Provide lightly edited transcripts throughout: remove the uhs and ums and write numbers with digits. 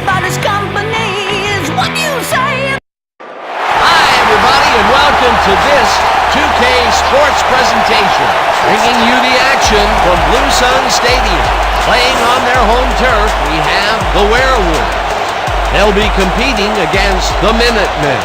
about his company is what you say. Hi, everybody, and welcome to this 2K Sports presentation, bringing you the action from Blue Sun Stadium. Playing on their home turf, we have the Werewolves. They'll be competing against the Minutemen.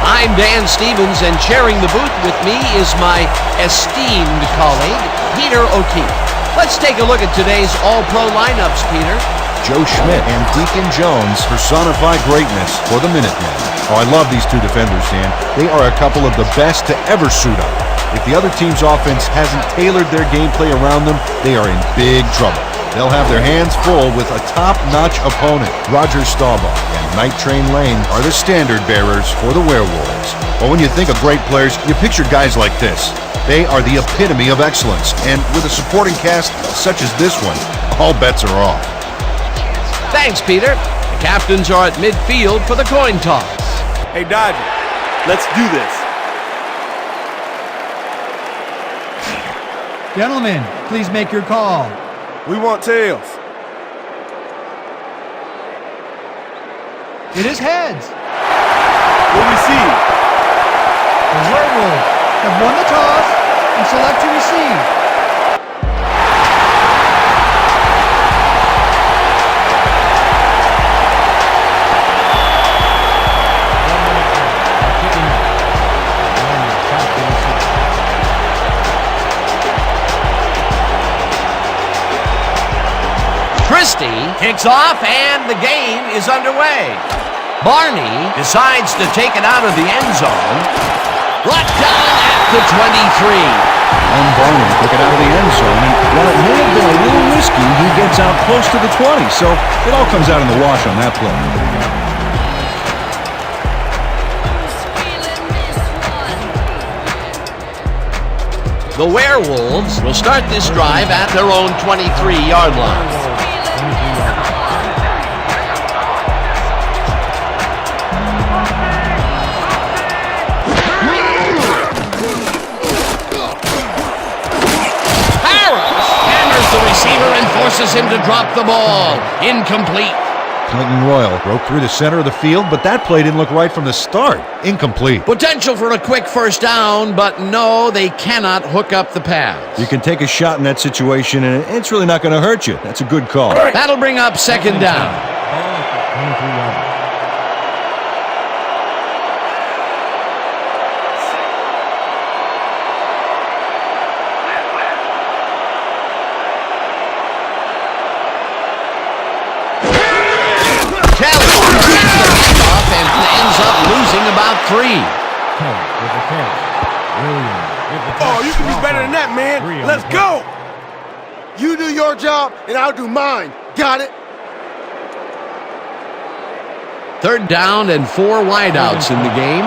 I'm Dan Stevens, and sharing the booth with me is my esteemed colleague, Peter O'Keefe. Let's take a look at today's all-pro lineups, Peter. Joe Schmidt and Deacon Jones personify greatness for the Minutemen. Oh, I love these two defenders, Dan. They are a couple of the best to ever suit up. If the other team's offense hasn't tailored their gameplay around them, they are in big trouble. They'll have their hands full with a top-notch opponent. Roger Staubach and Night Train Lane are the standard bearers for the Werewolves. Well, when you think of great players, you picture guys like this. They are the epitome of excellence, and with a supporting cast such as this one, all bets are off. Thanks, Peter. The captains are at midfield for the coin toss. Hey, Dodger, let's do this. Gentlemen, please make your call. We want tails. It is heads. What do we see? The Werewolves have won the toss and select to receive. Christie kicks off, and the game is underway. Barney decides to take it out of the end zone. Brought down at the 23. And Barney took it out of the end zone, and while it may have been a little risky, he gets out close to the 20, so it all comes out in the wash on that play. The Werewolves will start this drive at their own 23-yard line. Receiver and forces him to drop the ball. Incomplete. Clinton Royal broke through the center of the field, but that play didn't look right from the start. Incomplete. Potential for a quick first down, but no, they cannot hook up the pass. You can take a shot in that situation, and it's really not going to hurt you. That's a good call. That'll bring up second down. About 3. Oh, you can do better than that, man. Let's go. You do your job, and I'll do mine. Got it? Third down and 4 wideouts in the game.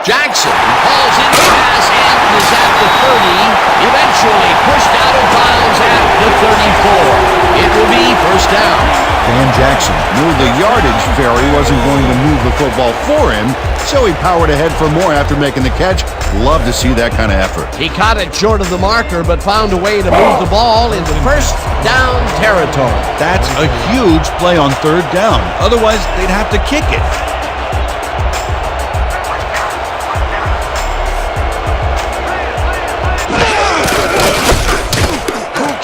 Jackson hauls in the pass and is at the 30, eventually pushed out of bounds at the 34. It will be first down. Dan Jackson knew the yardage fairy wasn't going to move the football for him, so he powered ahead for more after making the catch. Love to see that kind of effort. He caught it short of the marker, but found a way to move the ball into first down territory. That's a huge play on third down. Otherwise, they'd have to kick it.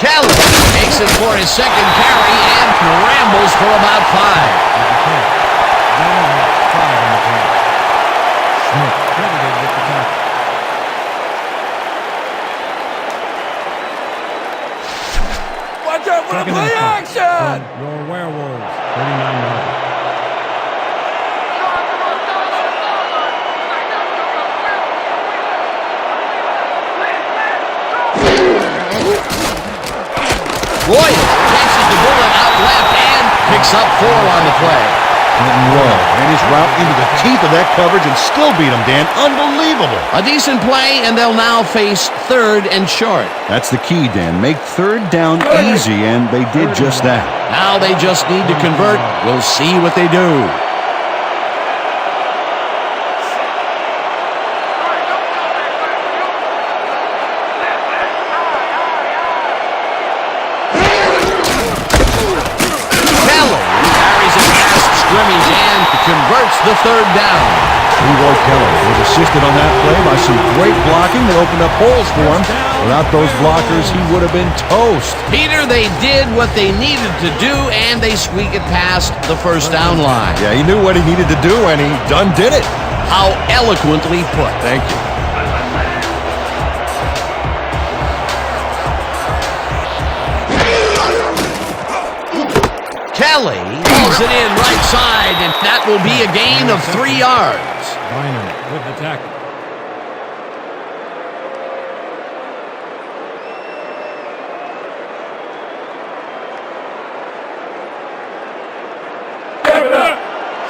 Kelly takes it for his second carry and rambles for about 5. Watch out for the play action! Your Werewolves, 39 yards. Royal catches the bullet out left and picks up 4 on the play. Clinton Royal ran his route into the teeth of that coverage and still beat him, Dan. Unbelievable. A decent play, and they'll now face third and short. That's the key, Dan. Make third down easy, and they did just that. Now they just need to convert. We'll see what they do. converts the third down. Leroy Kelly was assisted on that play by some great blocking that opened up holes for him. Without those blockers, he would have been toast. Peter, they did what they needed to do, and they squeak it past the first down line. Yeah, he knew what he needed to do, and he done did it. How eloquently put. Thank you. Kelly pulls it in right side, and that will be a gain of 3 yards. Bynum with the tackle.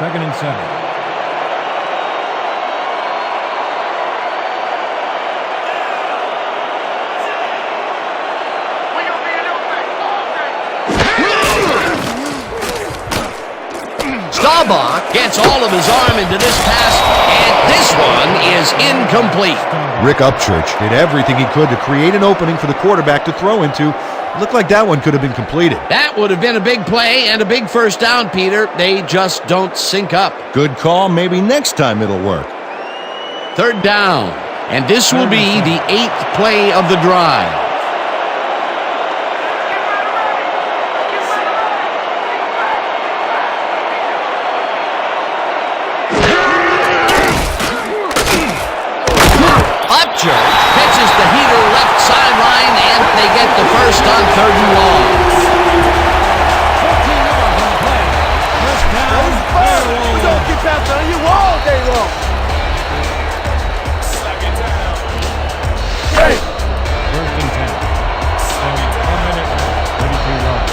Second and 7. Staubach gets all of his arm into this pass, and this one is incomplete. Rick Upchurch did everything he could to create an opening for the quarterback to throw into. Looked like that one could have been completed. That would have been a big play and a big first down, Peter. They just don't sync up. Good call. Maybe next time it'll work. Third down, and this will be the 8th play of the drive. Upchurch pitches the heater left sideline, and they get the first on 3rd and long. 14 yards on the play. First down. We don't get past on you all day long. Hey! First and 10. And 1 minute left. 32 yards.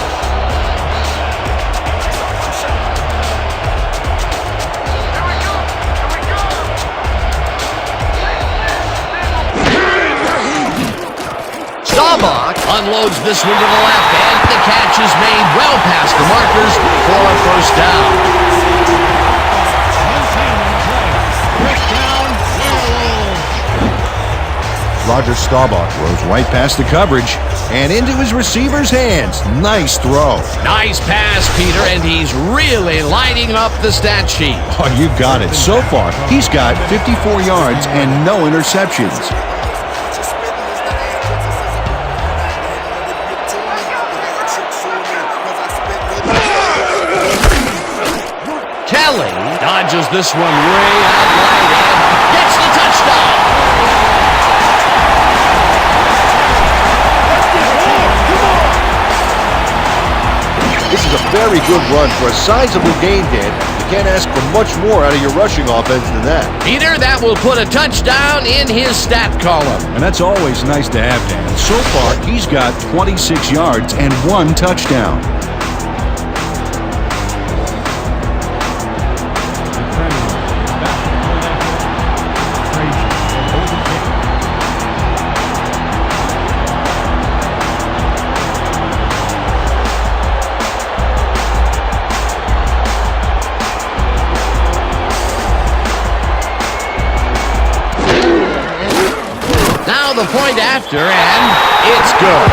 Staubach unloads this one to the left, and the catch is made well past the markers for a first down. 1-10 on the play. First down. Werewolves. Roger Staubach rose right past the coverage and into his receiver's hands. Nice throw. Nice pass, Peter, and he's really lighting up the stat sheet. Oh, you got it. So far, he's got 54 yards and no interceptions. Kelly dodges this one way out right and gets the touchdown. This is a very good run for a sizable gain, Dan. You can't ask for much more out of your rushing offense than that. Peter, that will put a touchdown in his stat column. And that's always nice to have, Dan. So far, he's got 26 yards and 1 touchdown. Now the point after, and it's good.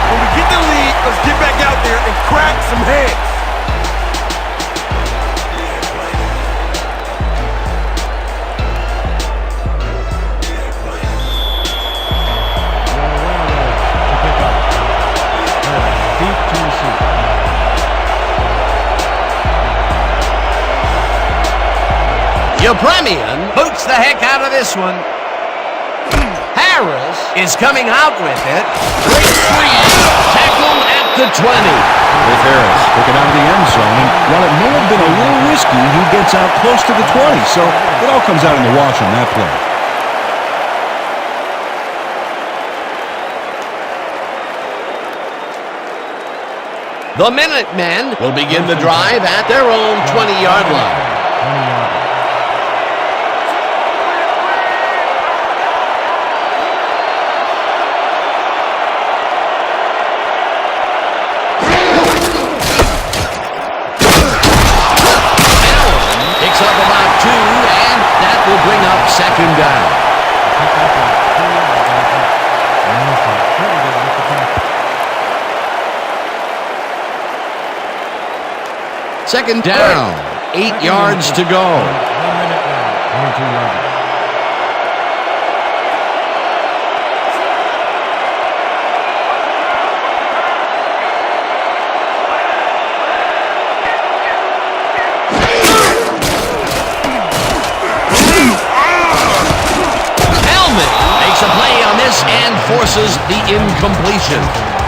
When we get the lead, let's get back out there and crack some heads. Yupremian boots the heck out of this one. Harris is coming out with it. Great free. Tackle at the 20. With Harris looking out of the end zone, and while it may have been a little risky, he gets out close to the 20, so it all comes out in the wash on that play. The Minutemen will begin the drive at their own 20-yard line. 20 yards. Picks up about 2, and that will bring up second down. Second down, 8 yards to go. 1 minute now. 22 yards. Makes a play on this and forces the incompletion.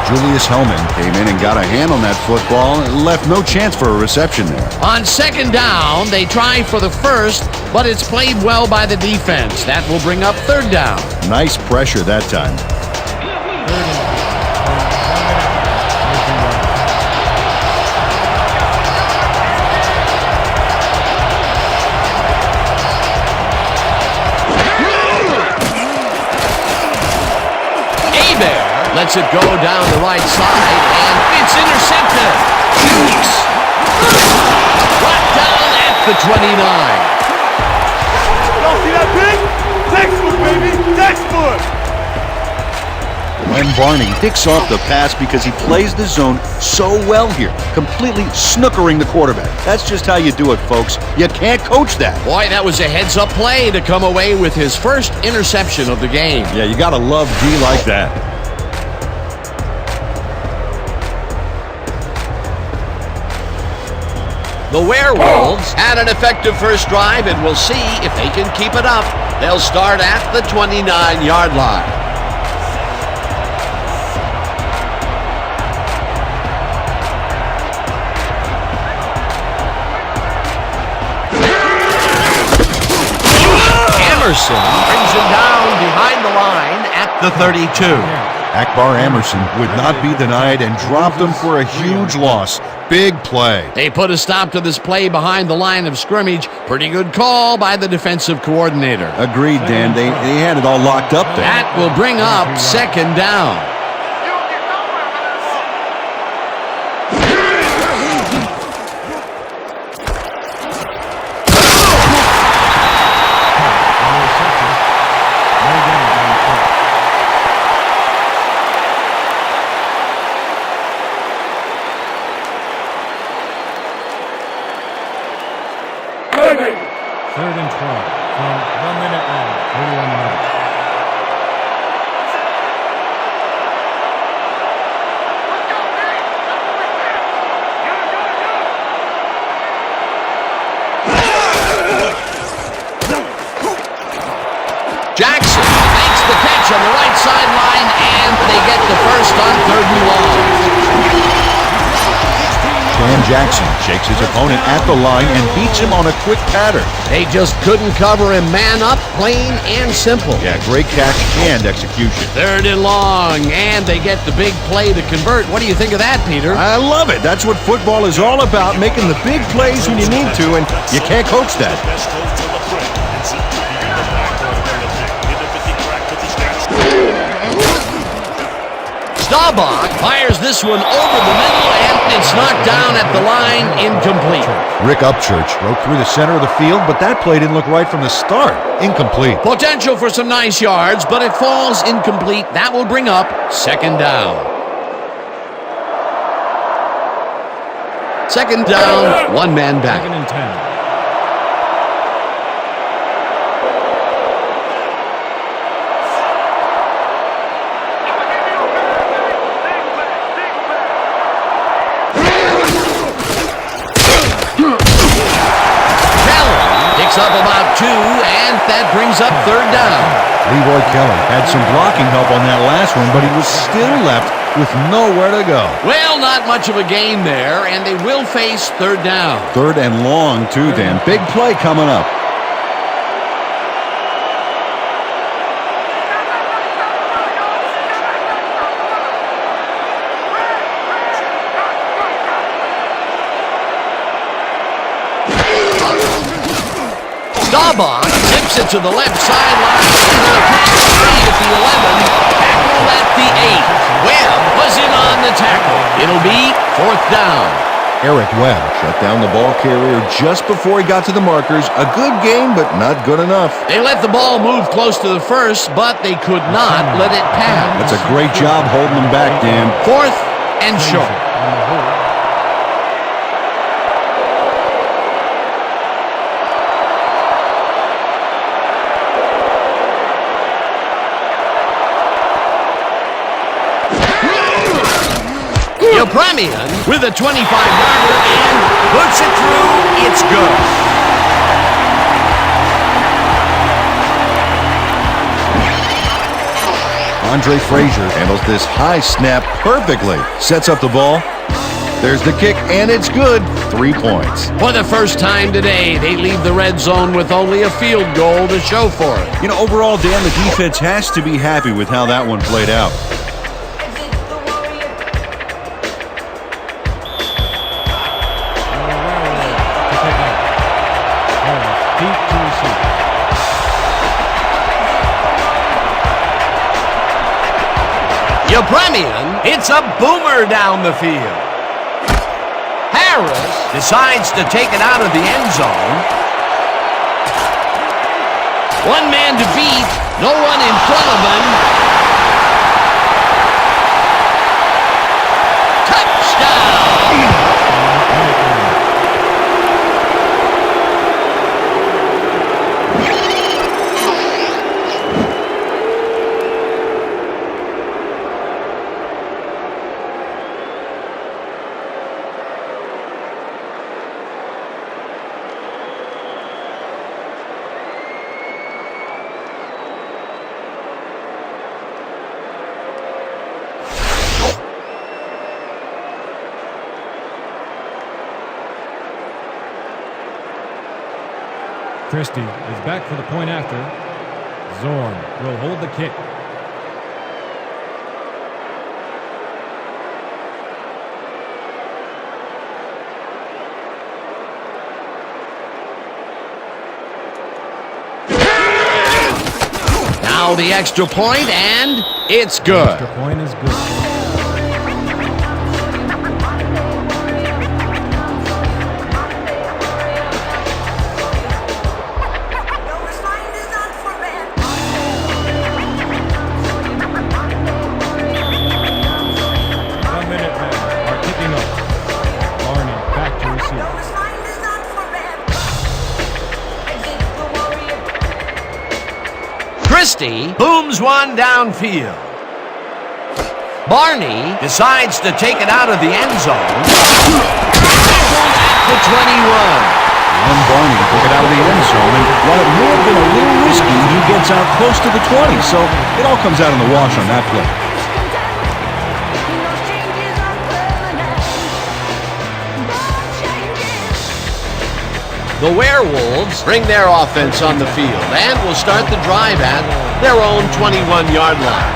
Julius Hellman came in and got a hand on that football and left no chance for a reception there. On second down, they try for the first, but it's played well by the defense. That will bring up third down. Nice pressure that time. Lets it go down the right side, and it's intercepted. Jukes. Brought down at the 29. Y'all see that big? Textbook, baby! Textbook! Len Barney picks off the pass because he plays the zone so well here, completely snookering the quarterback. That's just how you do it, folks. You can't coach that. Boy, that was a heads-up play to come away with his first interception of the game. Yeah, you gotta love D like that. The Werewolves had an effective first drive, and we'll see if they can keep it up. They'll start at the 29-yard line. Emerson brings him down behind the line at the 32. Akbar Emerson would not be denied and dropped him for a huge loss. Big play. They put a stop to this play behind the line of scrimmage. Pretty good call by the defensive coordinator. Agreed, Dan. They had it all locked up there. That will bring up second down. Third and 12 from 1 minute now. 31 yards. Jackson makes the catch on the right sideline, and they get the first on third and long. Dan Jackson shakes his opponent at the line and beats him on a quick pattern. They just couldn't cover him man up, plain and simple. Yeah, great catch and execution. Third and long, and they get the big play to convert. What do you think of that, Peter? I love it. That's what football is all about, making the big plays when you need to, and you can't coach that. Staubach fires this one over the middle, and it's knocked down at the line, incomplete. Rick Upchurch broke through the center of the field, but that play didn't look right from the start. Incomplete. Potential for some nice yards, but it falls incomplete. That will bring up second down. Second down, one man back. Second and 10. Up about 2, and that brings up third down. Leroy Kelly had some blocking help on that last one, but he was still left with nowhere to go. Well, not much of a gain there, and they will face third down. Third and long, too, Dan. Big play coming up. Staubach tips it to the left sideline. At the 11, tackle at the 8. Webb was in on the tackle. It'll be fourth down. Eric Webb shut down the ball carrier just before he got to the markers. A good game, but not good enough. They let the ball move close to the first, but they could not let it pass. That's a great job holding them back, Dan. Fourth and short. Minutemen with a 25-yarder and puts it through. It's good. Andre Frazier handles this high snap perfectly. Sets up the ball. There's the kick, and it's good. 3 points. For the first time today, they leave the red zone with only a field goal to show for it. You know, overall, Dan, the defense has to be happy with how that one played out. Minutemen, it's a boomer down the field. Harris decides to take it out of the end zone. One man to beat, no one in front of him. Touchdown! Christie is back for the point after. Zorn will hold the kick. Now the extra point, and it's good. Extra point is good. Christie booms one downfield. Barney decides to take it out of the end zone. At the 21. And Barney took it out of the end zone, and while it may have been a little risky, he gets out close to the 20, so it all comes out in the wash on that play. The Werewolves bring their offense on the field and will start the drive at their own 21-yard line.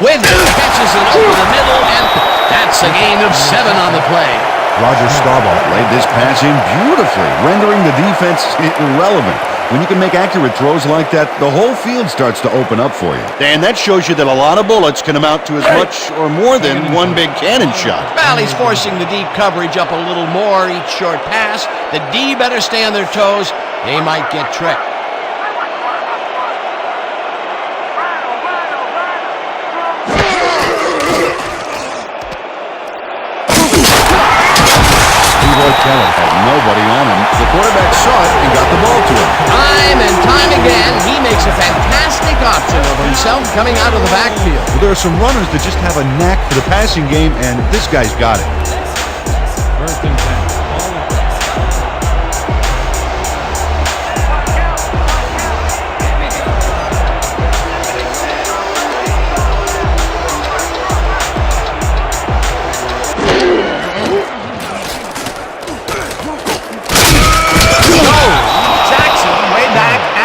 Wiggins catches it over the middle, and that's a gain of 7 on the play. Roger Staubach laid this pass in beautifully, rendering the defense irrelevant. When you can make accurate throws like that, the whole field starts to open up for you. And that shows you that a lot of bullets can amount to as much or more than one big cannon shot. Valley's forcing the deep coverage up a little more each short pass. The D better stay on their toes. They might get tricked. Kelly had nobody on him. The quarterback saw it and got the ball to him. Time and time again, he makes a fantastic option of himself coming out of the backfield. Well, there are some runners that just have a knack for the passing game, and this guy's got it. First and 10.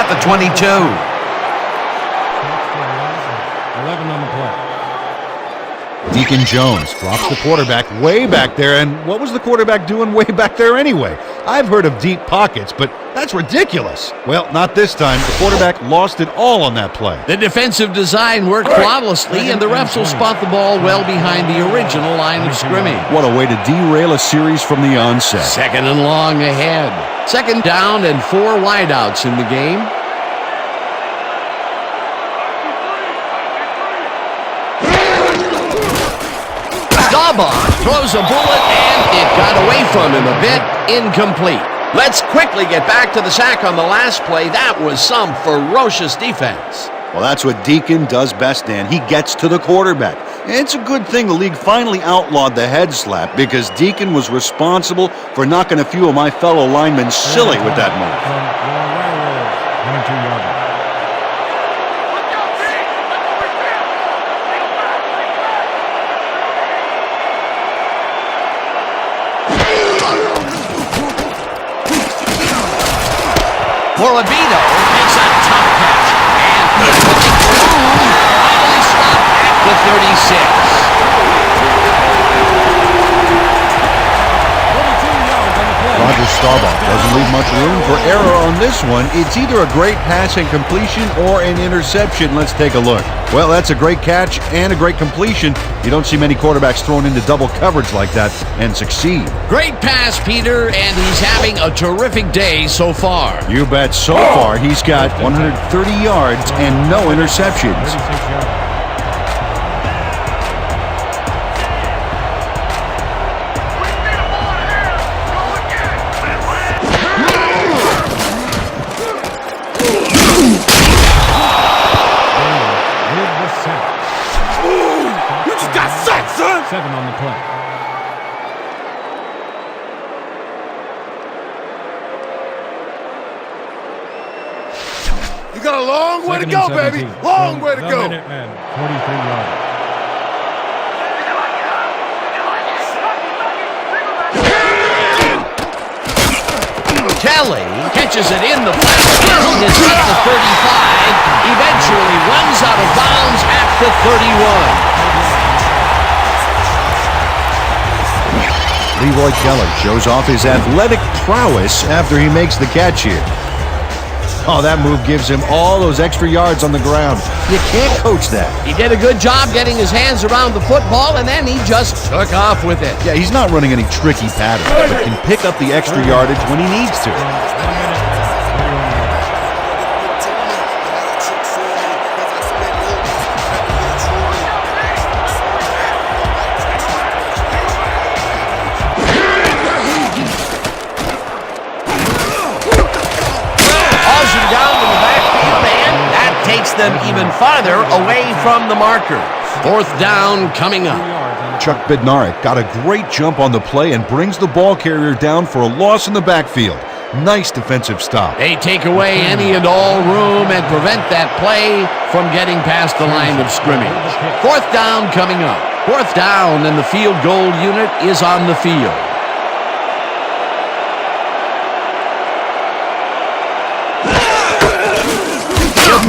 The 22. 11 on the play. Deacon Jones drops the quarterback way back there, and what was the quarterback doing way back there anyway? I've heard of deep pockets, but that's ridiculous. Well, not this time. The quarterback lost it all on that play. The defensive design worked flawlessly, and the refs will spot the ball well behind the original line of scrimmage. What a way to derail a series from the onset. Second and long ahead. Second down and 4 wideouts in the game. Staubach throws a bullet, and it got away from him a bit. Incomplete. Let's quickly get back to the sack on the last play. That was some ferocious defense. Well, that's what Deacon does best, Dan. He gets to the quarterback. It's a good thing the league finally outlawed the head slap because Deacon was responsible for knocking a few of my fellow linemen silly with that move. From your Werewolves, 22 yards. Morabito makes a tough catch. And finally stopped at the 36. 42 yards on the play. Roger Staubach doesn't leave much room for error on this one. It's either a great pass and completion or an interception. Let's take a look. Well, that's a great catch and a great completion. You don't see many quarterbacks thrown into double coverage like that and succeed. Great pass, Peter, and he's having a terrific day so far. You bet. So far, he's got 130 yards and no interceptions. 36 yards. You just got sacked, son! 7 on the play. You got a long way to Second go, and baby. 17. Long From way to the go. Minutemen, 43 yards. Kelly catches it in the backfield. It's at the 35. Eventually runs out of bounds at the 31. Leroy Kelly shows off his athletic prowess after he makes the catch here. Oh, that move gives him all those extra yards on the ground. You can't coach that. He did a good job getting his hands around the football, and then he just took off with it. Yeah, he's not running any tricky patterns, but can pick up the extra yardage when he needs to. Takes them even farther away from the marker. 4th down coming up. Chuck Bednarik got a great jump on the play and brings the ball carrier down for a loss in the backfield. Nice defensive stop. They take away any and all room and prevent that play from getting past the line of scrimmage. 4th down coming up. 4th down, and the field goal unit is on the field.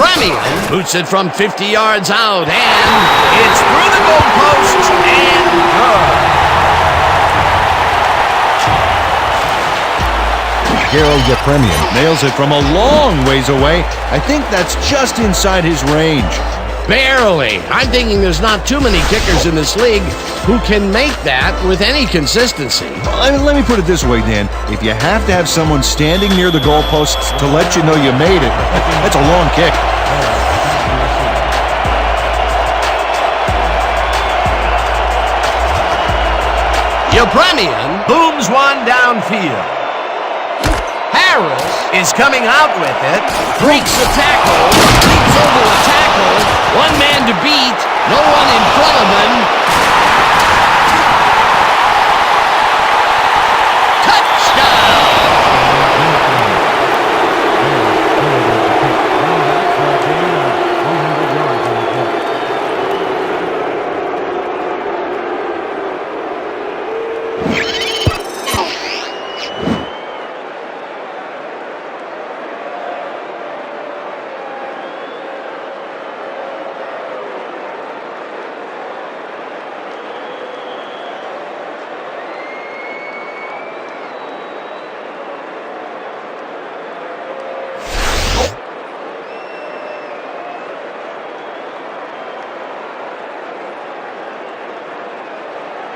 Remy boots it from 50 yards out, and it's through the goalpost and good. Gerald Yepremian nails it from a long ways away. I think that's just inside his range. Barely. I'm thinking there's not too many kickers in this league who can make that with any consistency. Let me put it this way, Dan. If you have to have someone standing near the goalposts to let you know you made it, that's a long kick. Yepremian booms one downfield. Harris is coming out with it, breaks a tackle, leaps over a tackle, one man to beat, no one in front of him. Touchdown!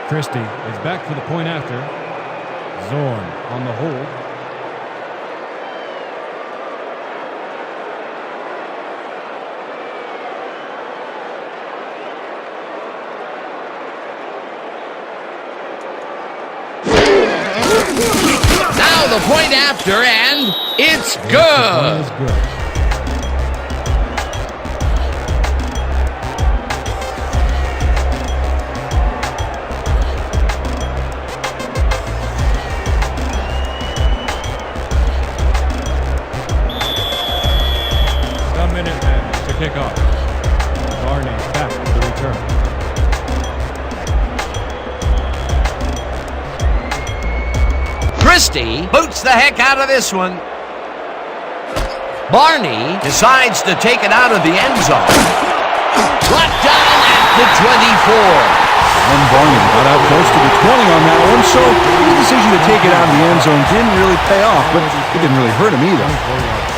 Christie is back for the point after. Zorn on the hold. Now the point after, and it's It's good. good. The Minutemen to kick off. Barney back for the return. Christie boots the heck out of this one. Barney decides to take it out of the end zone. Brought down at the 24. And Barney got out close to the 20 on that one, so his decision to take it out of the end zone didn't really pay off, but it didn't really hurt him either. 24 yards.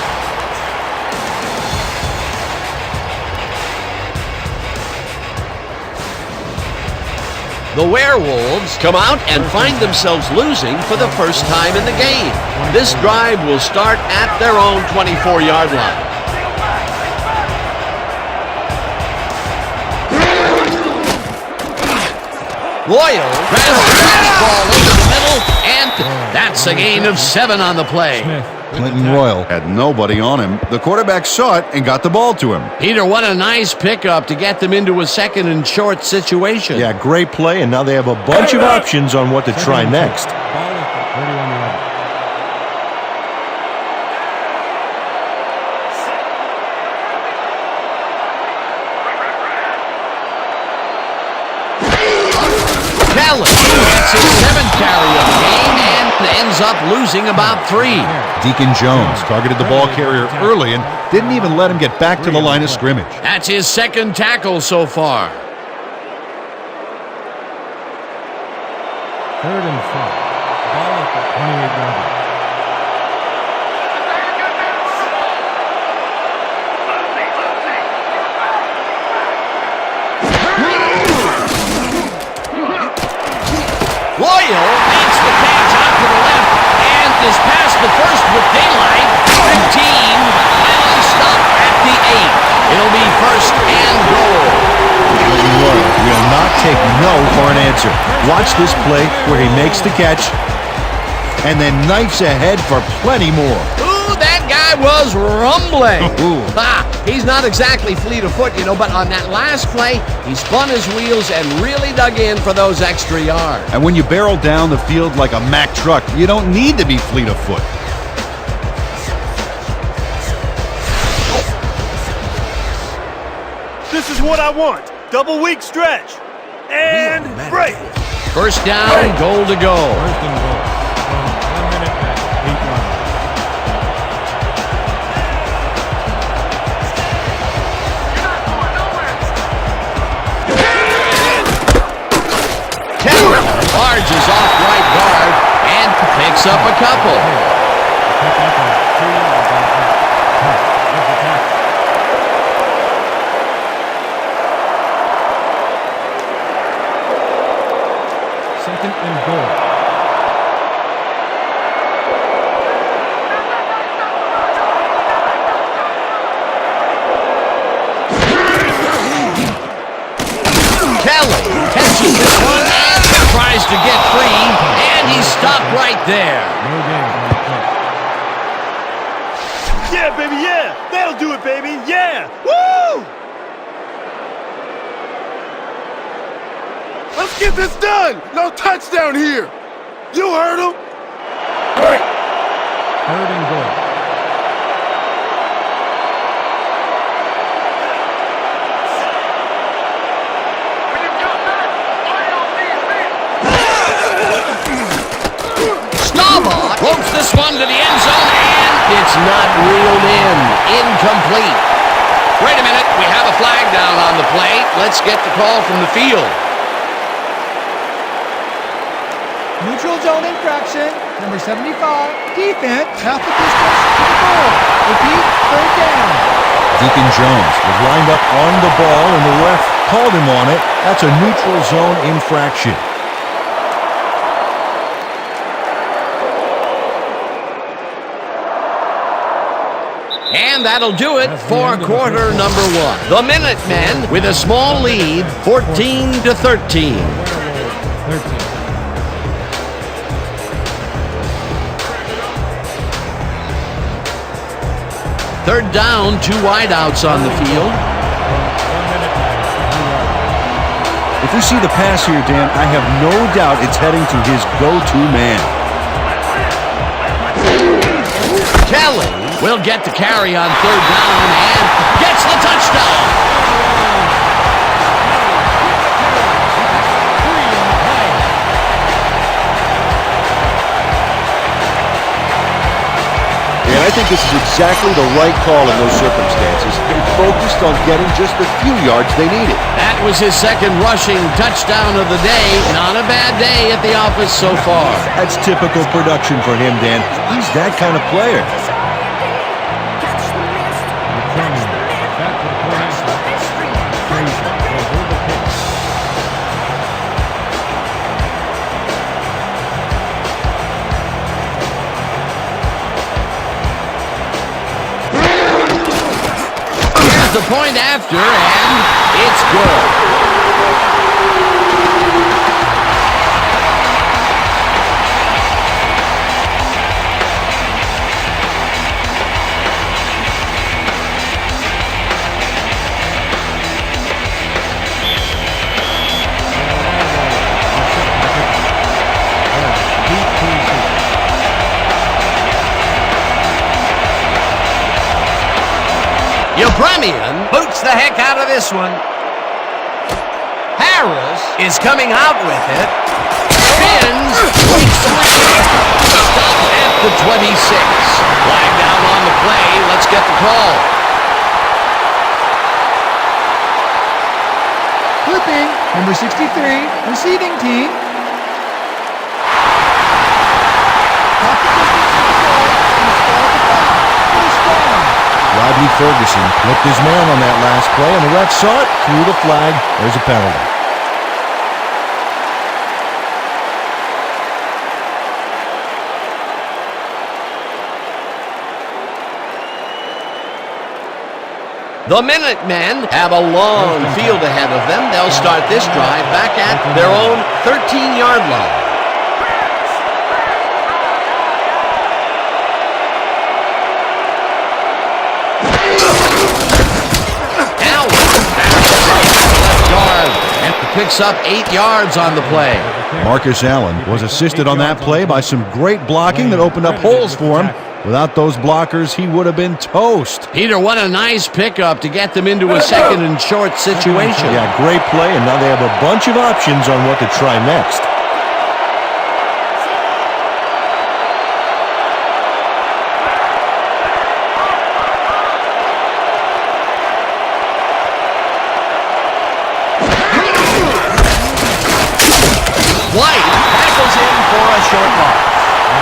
The Werewolves come out and find themselves losing for the first time in the game. This drive will start at their own 24-yard line. Royal grabs the ball over the middle, and that's a gain of 7 on the play. Smith. Clinton Royal had nobody on him. The quarterback saw it and got the ball to him. Peter, what a nice pickup to get them into a second and short situation. Yeah, great play, and now they have a bunch of options on what to try next. Ball at the 31-yard. Kelly gets his 7th carry of the game and ends up losing about 3. Deacon Jones targeted the ball carrier early and didn't even let him get back to the line of scrimmage. That's his 2nd tackle so far. 3rd and 5. Ball at the 28-yard line. Royal makes the catch out to the left and is past the first with daylight. 15, finally stopped at the 8. It'll be 1st and goal. Clinton Royal will not take no for an answer. Watch this play where he makes the catch and then knifes ahead for plenty more. Ooh, that guy was rumbling. Ooh. He's not exactly fleet of foot, but on that last play, he spun his wheels and really dug in for those extra yards. And when you barrel down the field like a Mack truck, you don't need to be fleet of foot. This is what I want. Double weak stretch. And break. 1st down, goal to go. 1st and goal. From the Minutemen, 8-yard line. Kelly barges off right guard and picks up a couple. Pick up a 2 yards on the play. Of the tackle. Second and goal. Kelly catches this one and tries to get free, and he's stopped right there. No gain on the play. Yeah, baby, yeah. That'll do it, baby. Yeah. Woo! Let's get this done. No touchdown here. You heard him. 3rd and goal. Staubach ropes this one to the end zone, and it's not reeled in. Incomplete. Wait a minute, we have a flag down on the play. Let's get the call from the field. Neutral zone infraction, number 75, defense, half the distance to the goal. Repeat, 3rd down. Deacon Jones was lined up on the ball and the ref called him on it. That's a neutral zone infraction. And that'll do it for quarter number 1. The Minutemen with a small lead, 14-13. Werewolves 13. Third down, 2 wideouts on the field. If we see the pass here, Dan, I have no doubt it's heading to his go-to man. Kelly will get the carry on third down and gets the touchdown. And I think this is exactly the right call in those circumstances. He focused on getting just the few yards they needed. That was his second rushing touchdown of the day. Not a bad day at the office so far. That's typical production for him, Dan. He's that kind of player. The point after, and it's good. Ukrainian boots the heck out of this one. Harris is coming out with it. Spins. Stop at the 26. Flag down on the play. Let's get the call. Flipping, number 63, receiving team. Rodney Ferguson flipped his man on that last play, and the ref saw it, threw the flag. There's a penalty. The Minutemen have a long field ahead of them. They'll start this drive back at their own 13-yard line. Picks up 8 yards on the play. Marcus Allen was assisted on that play by some great blocking that opened up holes for him. Without those blockers, he would have been toast. Peter, what a nice pickup to get them into a second and short situation. Yeah, great play, and now they have a bunch of options on what to try next.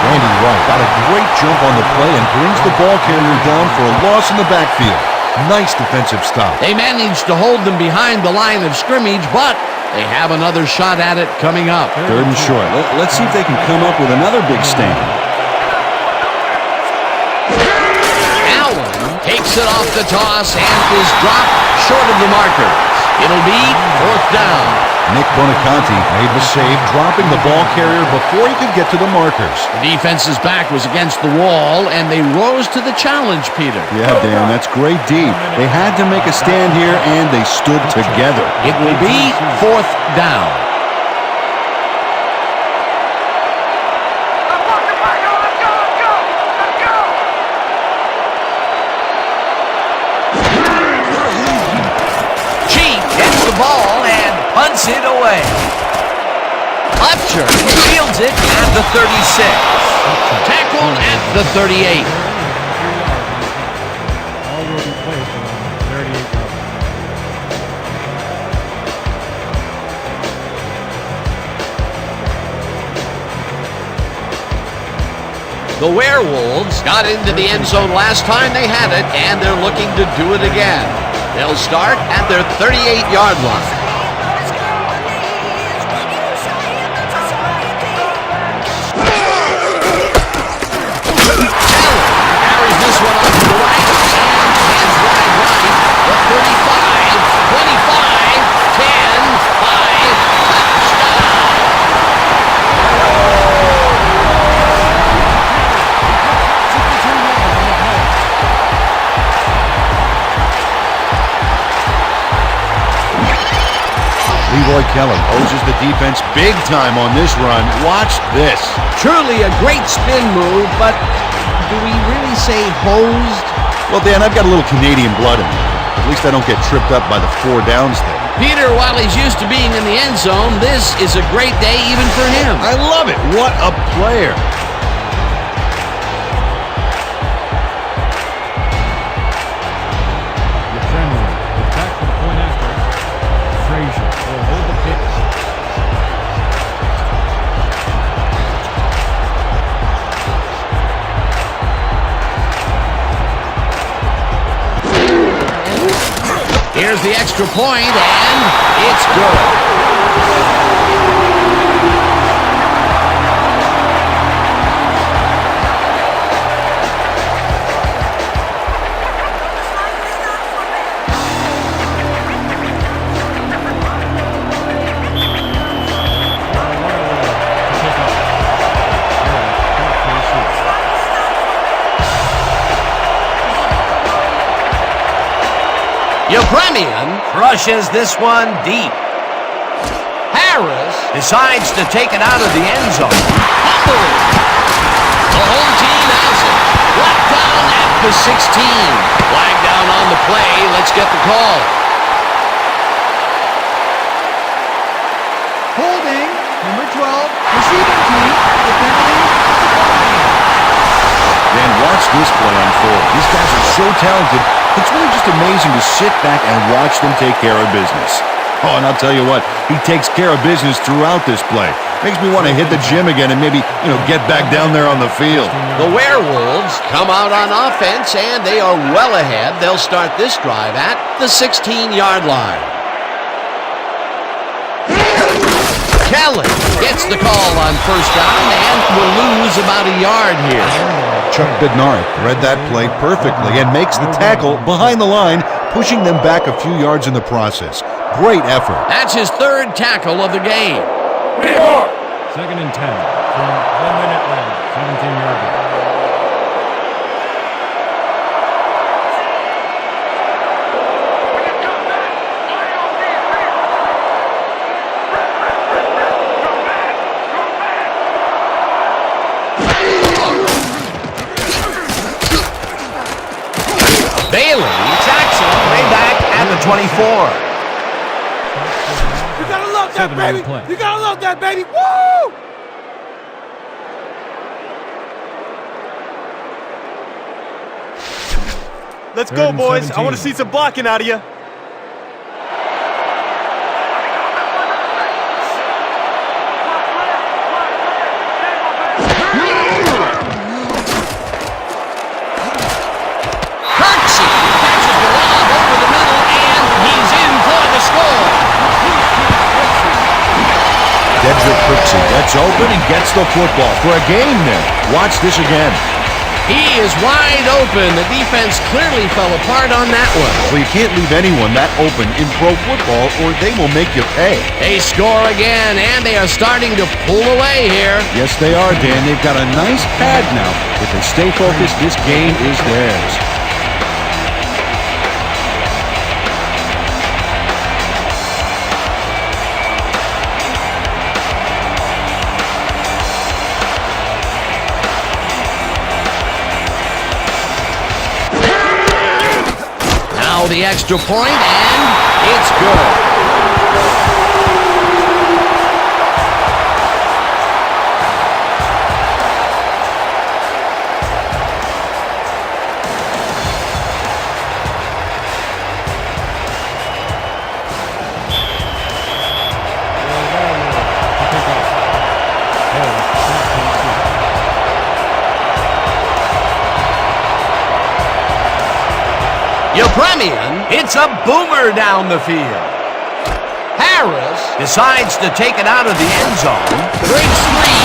Randy White got a great jump on the play and brings the ball carrier down for a loss in the backfield. Nice defensive stop. They managed to hold them behind the line of scrimmage, but they have another shot at it coming up. Third and short. Let's see if they can come up with another big stand. Allen takes it off the toss and is dropped short of the markers. It'll be fourth down. Nick Bonaconti made the save, dropping the ball carrier before he could get to the markers. The defense's back was against the wall, and they rose to the challenge, Peter. Yeah, Dan, that's great D. They had to make a stand here, and they stood together. It will be fourth down. Punts it away. Upchurch fields it at the 36. Tackled at the 38. All will be placed around 38 yards. The Werewolves got into the end zone last time they had it, and they're looking to do it again. They'll start at their 38-yard line. Leroy Keller hoses the defense big time on this run. Watch this. Truly a great spin move, but do we really say hosed? Well, Dan, I've got a little Canadian blood in me. At least I don't get tripped up by the 4 downs thing. Peter, while he's used to being in the end zone, this is a great day even for him. I love it. What a player. Here's the extra point, and it's good. Ukrainian crushes this one deep. Harris decides to take it out of the end zone. Fumbling. The home team has it. Brought down at the 16. Flag down on the play. Let's get the call. Holding, number 12, receiving team, the penalty. Dan, watch this play unfold. These guys are so talented. It's really just amazing to sit back and watch them take care of business. Oh, and I'll tell you what, he takes care of business throughout this play. Makes me want to hit the gym again and maybe, get back down there on the field. The Werewolves come out on offense, and they are well ahead. They'll start this drive at the 16-yard line. Kelly gets the call on first down and will lose about a yard here. Chuck Bednarik read that play perfectly and makes the tackle behind the line, pushing them back a few yards in the process. Great effort. That's his third tackle of the game. 2nd and 10 from the Minutemen, 17-yard line. Bailey tacks him way back at the 24. You gotta love that, 7 on the baby. play. You gotta love that, baby. Woo! Let's 3rd go, and boys. I 17. want to see some blocking out of you. Dedrick Kirksey gets open and gets the football for a gain there. Watch this again. He is wide open. The defense clearly fell apart on that one. Well, you can't leave anyone that open in pro football or they will make you pay. They score again, and they are starting to pull away here. Yes, they are, Dan. They've got a nice pad now. If they stay focused, this game is theirs. The extra point, and it's good. Ukrainian hits a boomer down the field. Harris decides to take it out of the end zone. Breaks free.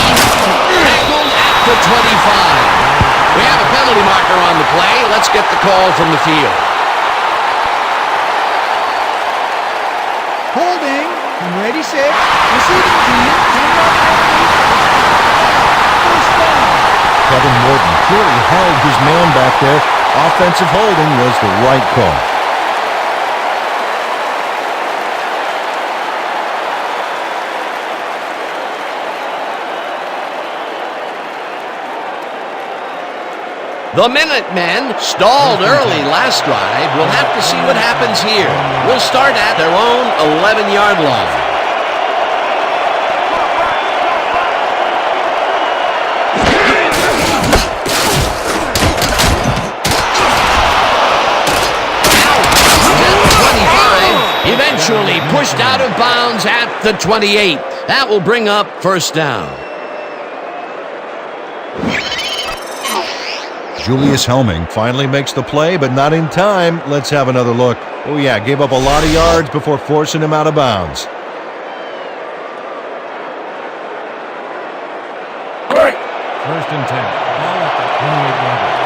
Tackled at the 25. We have a penalty marker on the play. Let's get the call from the field. Holding, number 86, receiving team, 10-yard penalty. First down. Kevin Morton clearly held his man back there. Offensive holding was the right call. The Minutemen stalled early last drive. We'll have to see what happens here. We'll start at their own 11-yard line. Eventually pushed out of bounds at the 28. That will bring up first down. Julius Helming finally makes the play, but not in time. Let's have another look. Oh yeah, gave up a lot of yards before forcing him out of bounds. First and 10. Ball at the 28-yard line.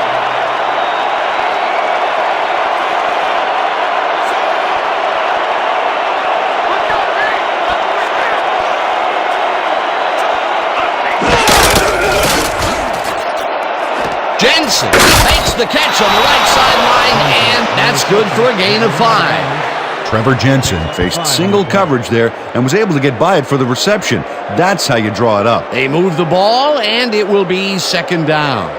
Jensen makes the catch on the right sideline, and that's good for a gain of 5. Trevor Jensen faced single coverage there and was able to get by it for the reception. That's how you draw it up. They move the ball, and it will be second down.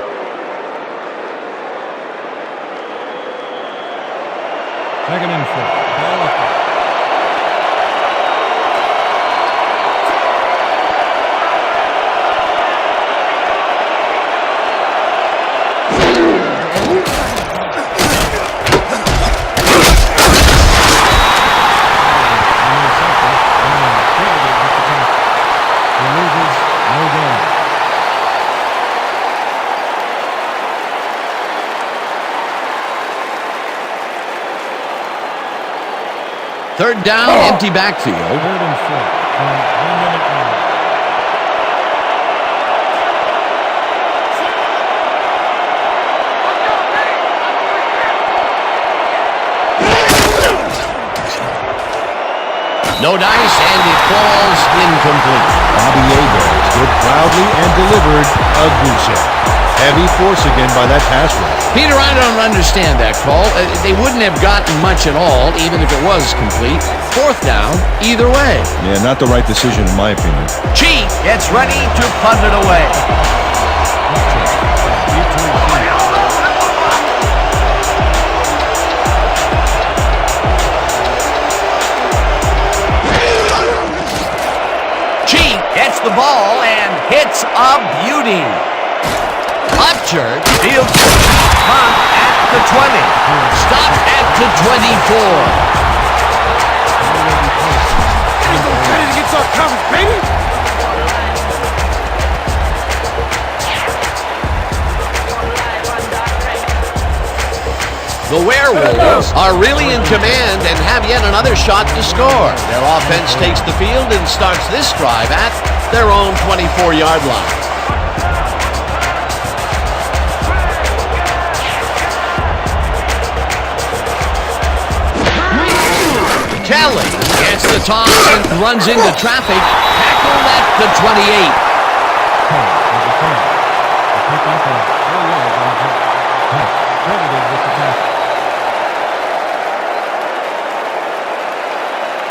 Second and 4. Ball at the Third down, empty backfield. third and 4 from 1 minute line. No dice, and it falls incomplete. Bobby Yeager stood proudly and delivered a goose egg. Heavy force again by that pass rush. Peter, I don't understand that call. They wouldn't have gotten much at all, even if it was complete. Fourth down, either way. Yeah, not the right decision in my opinion. Chief gets ready to punt it away. Chief gets the ball and hits a beauty. Upchurch, field punt at the 20. Stopped at the 24. Ready to get some coverage, baby! The Werewolves are really in command and have yet another shot to score. Their offense takes the field and starts this drive at their own 24-yard line. Kelly gets the toss and runs into traffic. Tackled at the 28.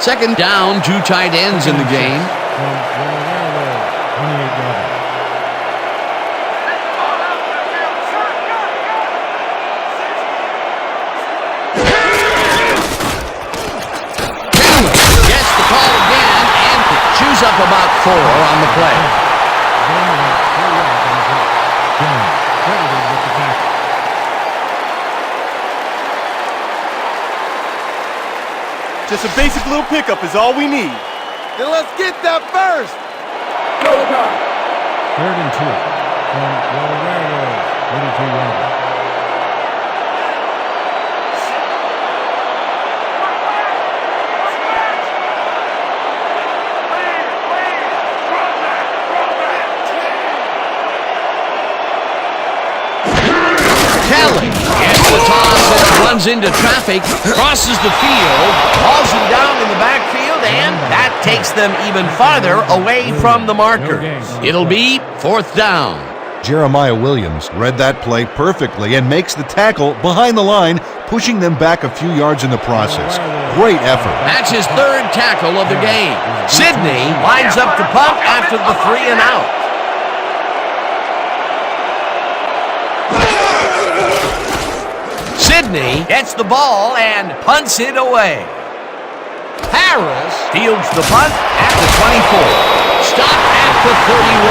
Second down, 2 tight ends in the game. From the Werewolves, 28-yard line. Up about 4 on the play. Just a basic little pickup is all we need. Then let's get that first! Third and 2 from the Werewolves, 32-yard line. Kelly gets the toss and runs into traffic, crosses the field, hauls him down in the backfield, and that takes them even farther away from the marker. It'll be fourth down. Jeremiah Williams read that play perfectly and makes the tackle behind the line, pushing them back a few yards in the process. Great effort. That's his third tackle of the game. Sidney lines up to punt after the 3 and out. Sidney gets the ball and punts it away. Harris fields the punt at the 24. Stop at the 31.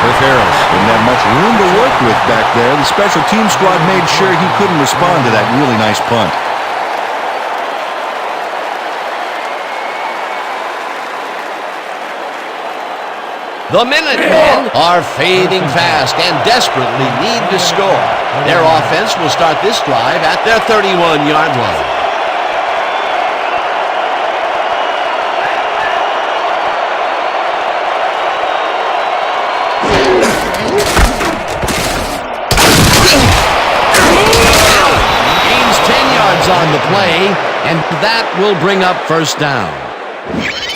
With Harris didn't have much room to work with back there. The special team squad made sure he couldn't respond to that really nice punt. The Minutemen are fading fast and desperately need to score. Their offense will start this drive at their 31-yard line. Gains 10 yards on the play, and that will bring up first down.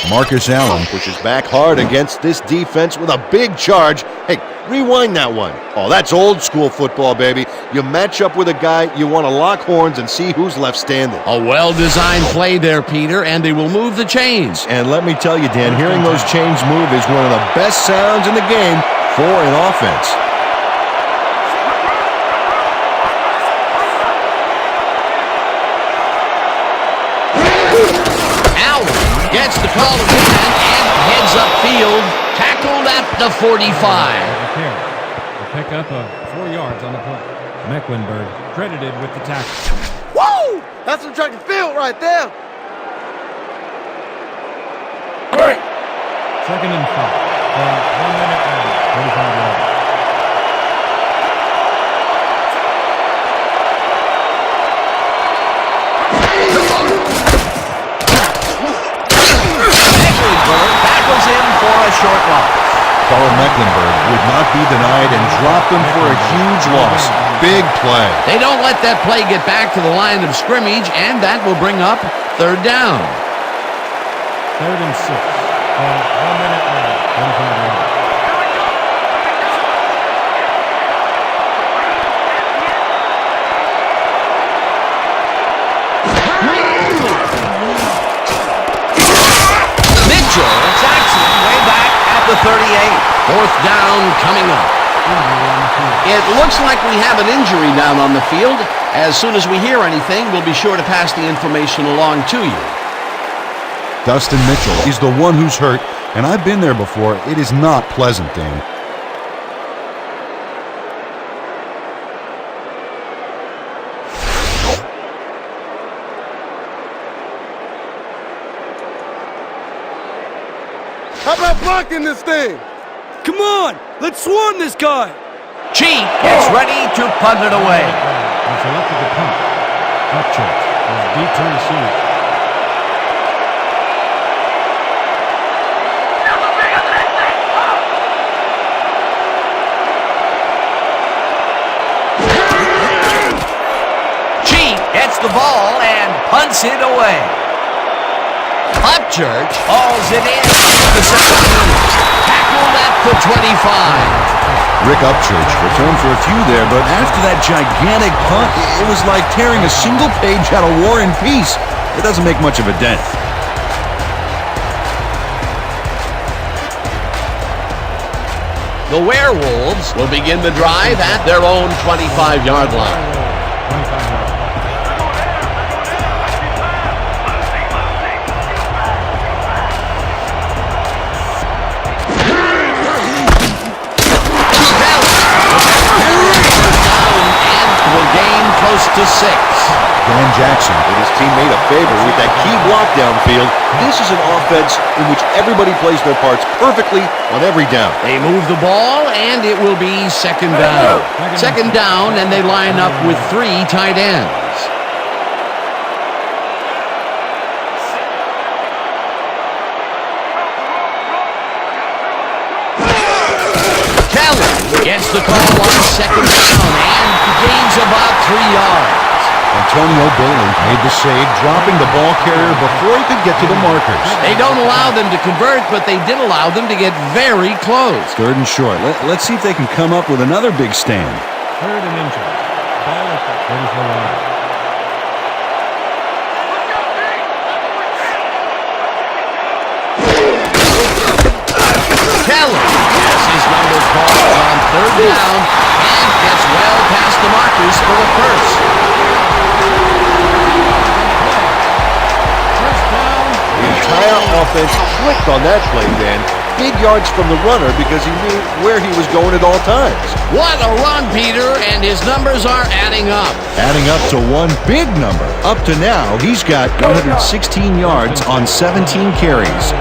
Marcus Allen pushes back hard against this defense with a big charge. Hey, rewind that one. Oh, that's old school football, baby. You match up with a guy, you want to lock horns and see who's left standing. A well-designed play there, Peter, and they will move the chains. And let me tell you, Dan, hearing those chains move is one of the best sounds in the game for an offense. Gets the call again and heads upfield, tackled at the 45. The pickup of 4 yards on the play. Mecklenburg credited with the tackle. Woo! That's some track and field right there. Second and 5. 1 minute and 45 yards. Tackles him for a short loss. Colin Mecklenburg would not be denied and dropped him for a huge loss. Big play. They don't let that play get back to the line of scrimmage, and that will bring up third down. 3rd and 6. 1 minute and 45 yards. Jackson way back at the 38. 4th down coming up. It looks like we have an injury down on the field. As soon as we hear anything, we'll be sure to pass the information along to you. Dustin Mitchell is the one who's hurt, and I've been there before. It is not pleasant, Dan. How about blocking this thing? Come on, let's swarm this guy. Chief gets ready to punt it away. He selected the punt. Upchurch is deep to receive. Chief gets the ball and punts it away. Upchurch hauls it in at the 17. Tackled at the 25. Rick Upchurch returned for a few there, but after that gigantic punt, it was like tearing a single page out of War and Peace. It doesn't make much of a dent. The Werewolves will begin the drive at their own 25-yard line. 25 yards. Close to 6. Dan Jackson did his teammate a favor with that key block downfield. This is an offense in which everybody plays their parts perfectly on every down. They move the ball, and it will be second down. Second down, and they line up with 3 tight ends. Kelly gets the call on second down and gains about 3 yards. Antonio Bailey made the save, dropping the ball carrier before he could get to the markers. They don't allow them to convert, but they did allow them to get very close. 3rd and short. Let's see if they can come up with another big stand. 3rd and inches. Ball at the 34 line. Kelly has his number called on 3rd down and gets well past the markers for a first. offense clicked on that play, Dan. Big yards from the runner because he knew where he was going at all times. What a run, Peter, and his numbers are adding up. Adding up to one big number. Up to now, he's got 116 yards on 17 carries.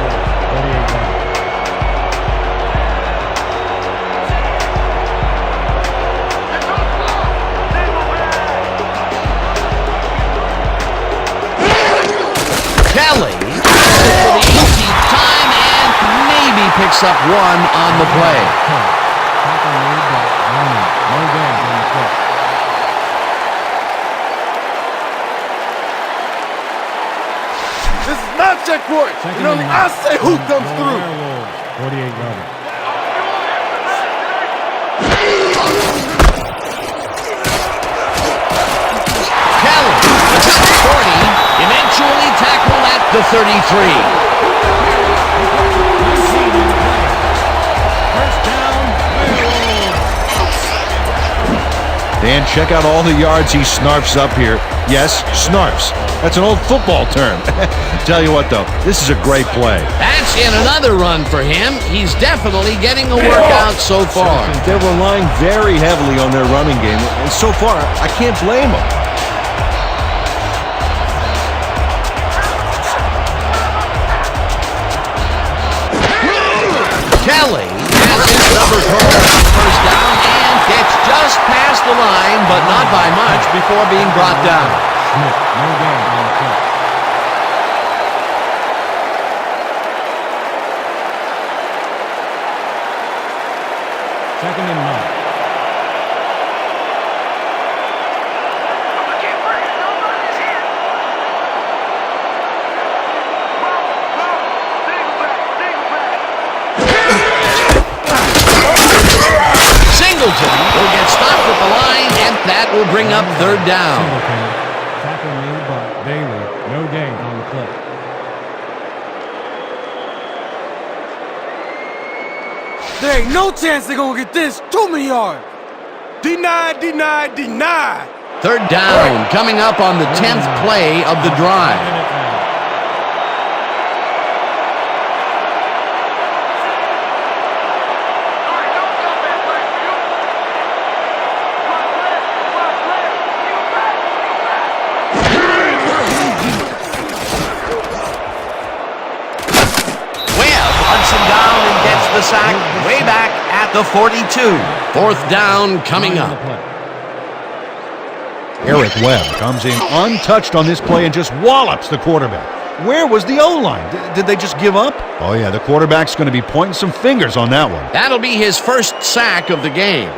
Kelly for the 18th time and maybe picks up one on the play. This is my checkpoint. And only I say who comes through. Werewolves, 48-yarder. Kelly, the 40, eventually tackled at the 33. First down, Werewolves. Dan, check out all the yards he snarfs up here. Yes, snarfs. That's an old football term. Tell you what, though, this is a great play. That's in another run for him. He's definitely getting a workout so far. They're relying very heavily on their running game, and so far, I can't blame them. Kelly has his number called on first down and gets just past the line, but not by much before being brought down. Smith, no gain on the play. Second and 9. Singleton will get stopped at the line, and that will bring up third down. Tackle made by Bailey. No gain on the play. There ain't no chance they're gonna get this. Too many yards. Denied, denied, denied. Third down coming up on the 10th play of the drive. The sack way back at the 42. Fourth down coming up. Eric Webb comes in untouched on this play and just wallops the quarterback. Where was the O-line? Did they just give up? Oh yeah, the quarterback's going to be pointing some fingers on that one. That'll be his first sack of the game.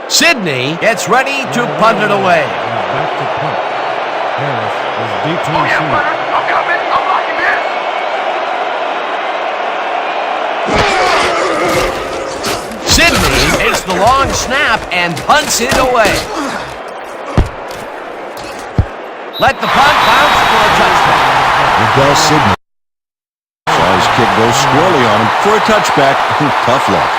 Sidney gets ready to punt it away. Back to punt. Harris is deep to receive. Sidney takes the long snap and punts it away. Let the punt bounce for a touchback. Miguel Sidney saw his kick go squarely on him for a touchback. Tough luck.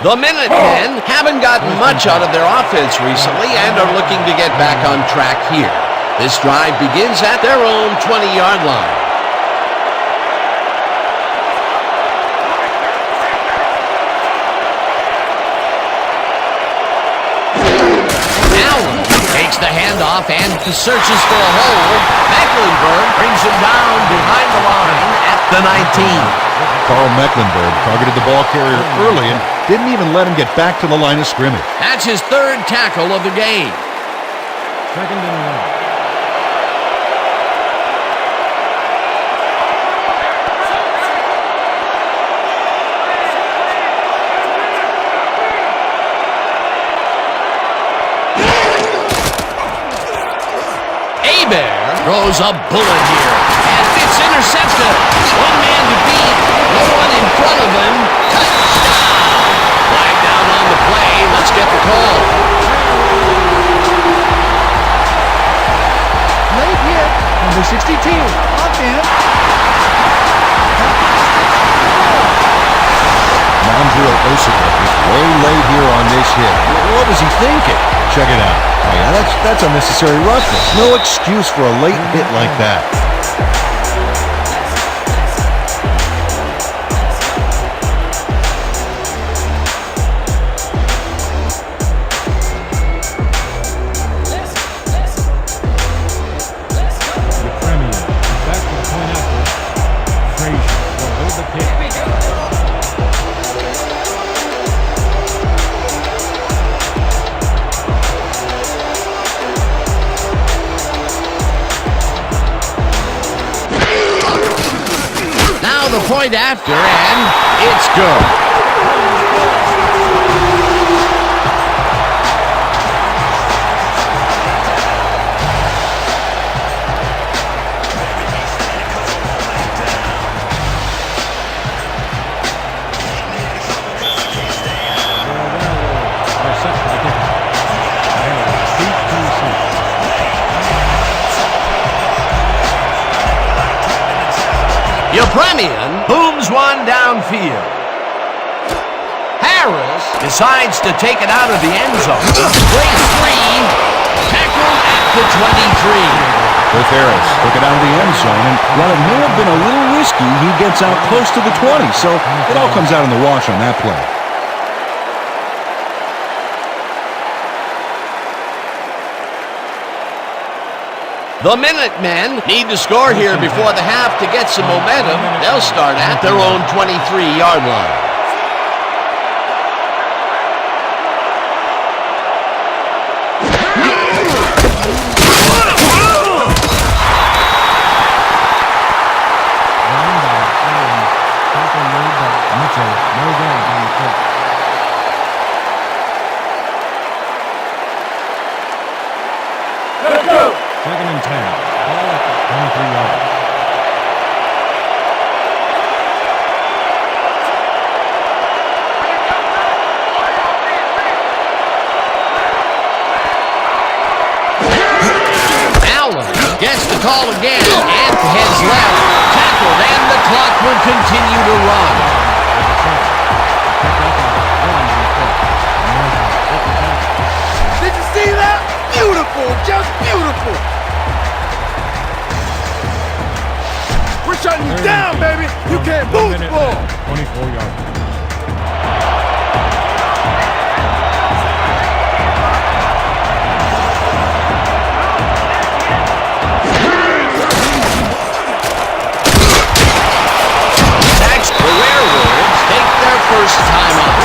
The Minutemen haven't gotten much out of their offense recently and are looking to get back on track here. This drive begins at their own 20-yard line. Allen takes the handoff and searches for a hole. Mecklenburg brings him down behind the line at the 19. Carl Mecklenburg targeted the ball carrier early and didn't even let him get back to the line of scrimmage. That's his third tackle of the game. Second and 1. Throws a bullet here, and it's intercepted. One man to beat, no one in front of him. Touchdown! Flag down on the play. Let's get the call. Late hit, number 62, offense. on this hit. What was he thinking? Check it out. Oh, yeah, that's unnecessary roughness. No excuse for a late hit like that. The point after, and it's good. Minutemen booms one downfield. Harris decides to take it out of the end zone. Great three, tackled at the 23. With Harris took it out of the end zone, and while it may have been a little risky, he gets out close to the 20, so it all comes out in the wash on that play. The Minutemen need to score here before the half to get some momentum. They'll start at their own 23-yard line. Second and 10. Ball at the 23-yard. Allen gets the call again and heads left. Tackled, and the clock will continue to run. Did you see that? Beautiful, just beautiful. We're shutting you down, baby. You can't move the ball. 24 yards. Next, the Werewolves take their first time out.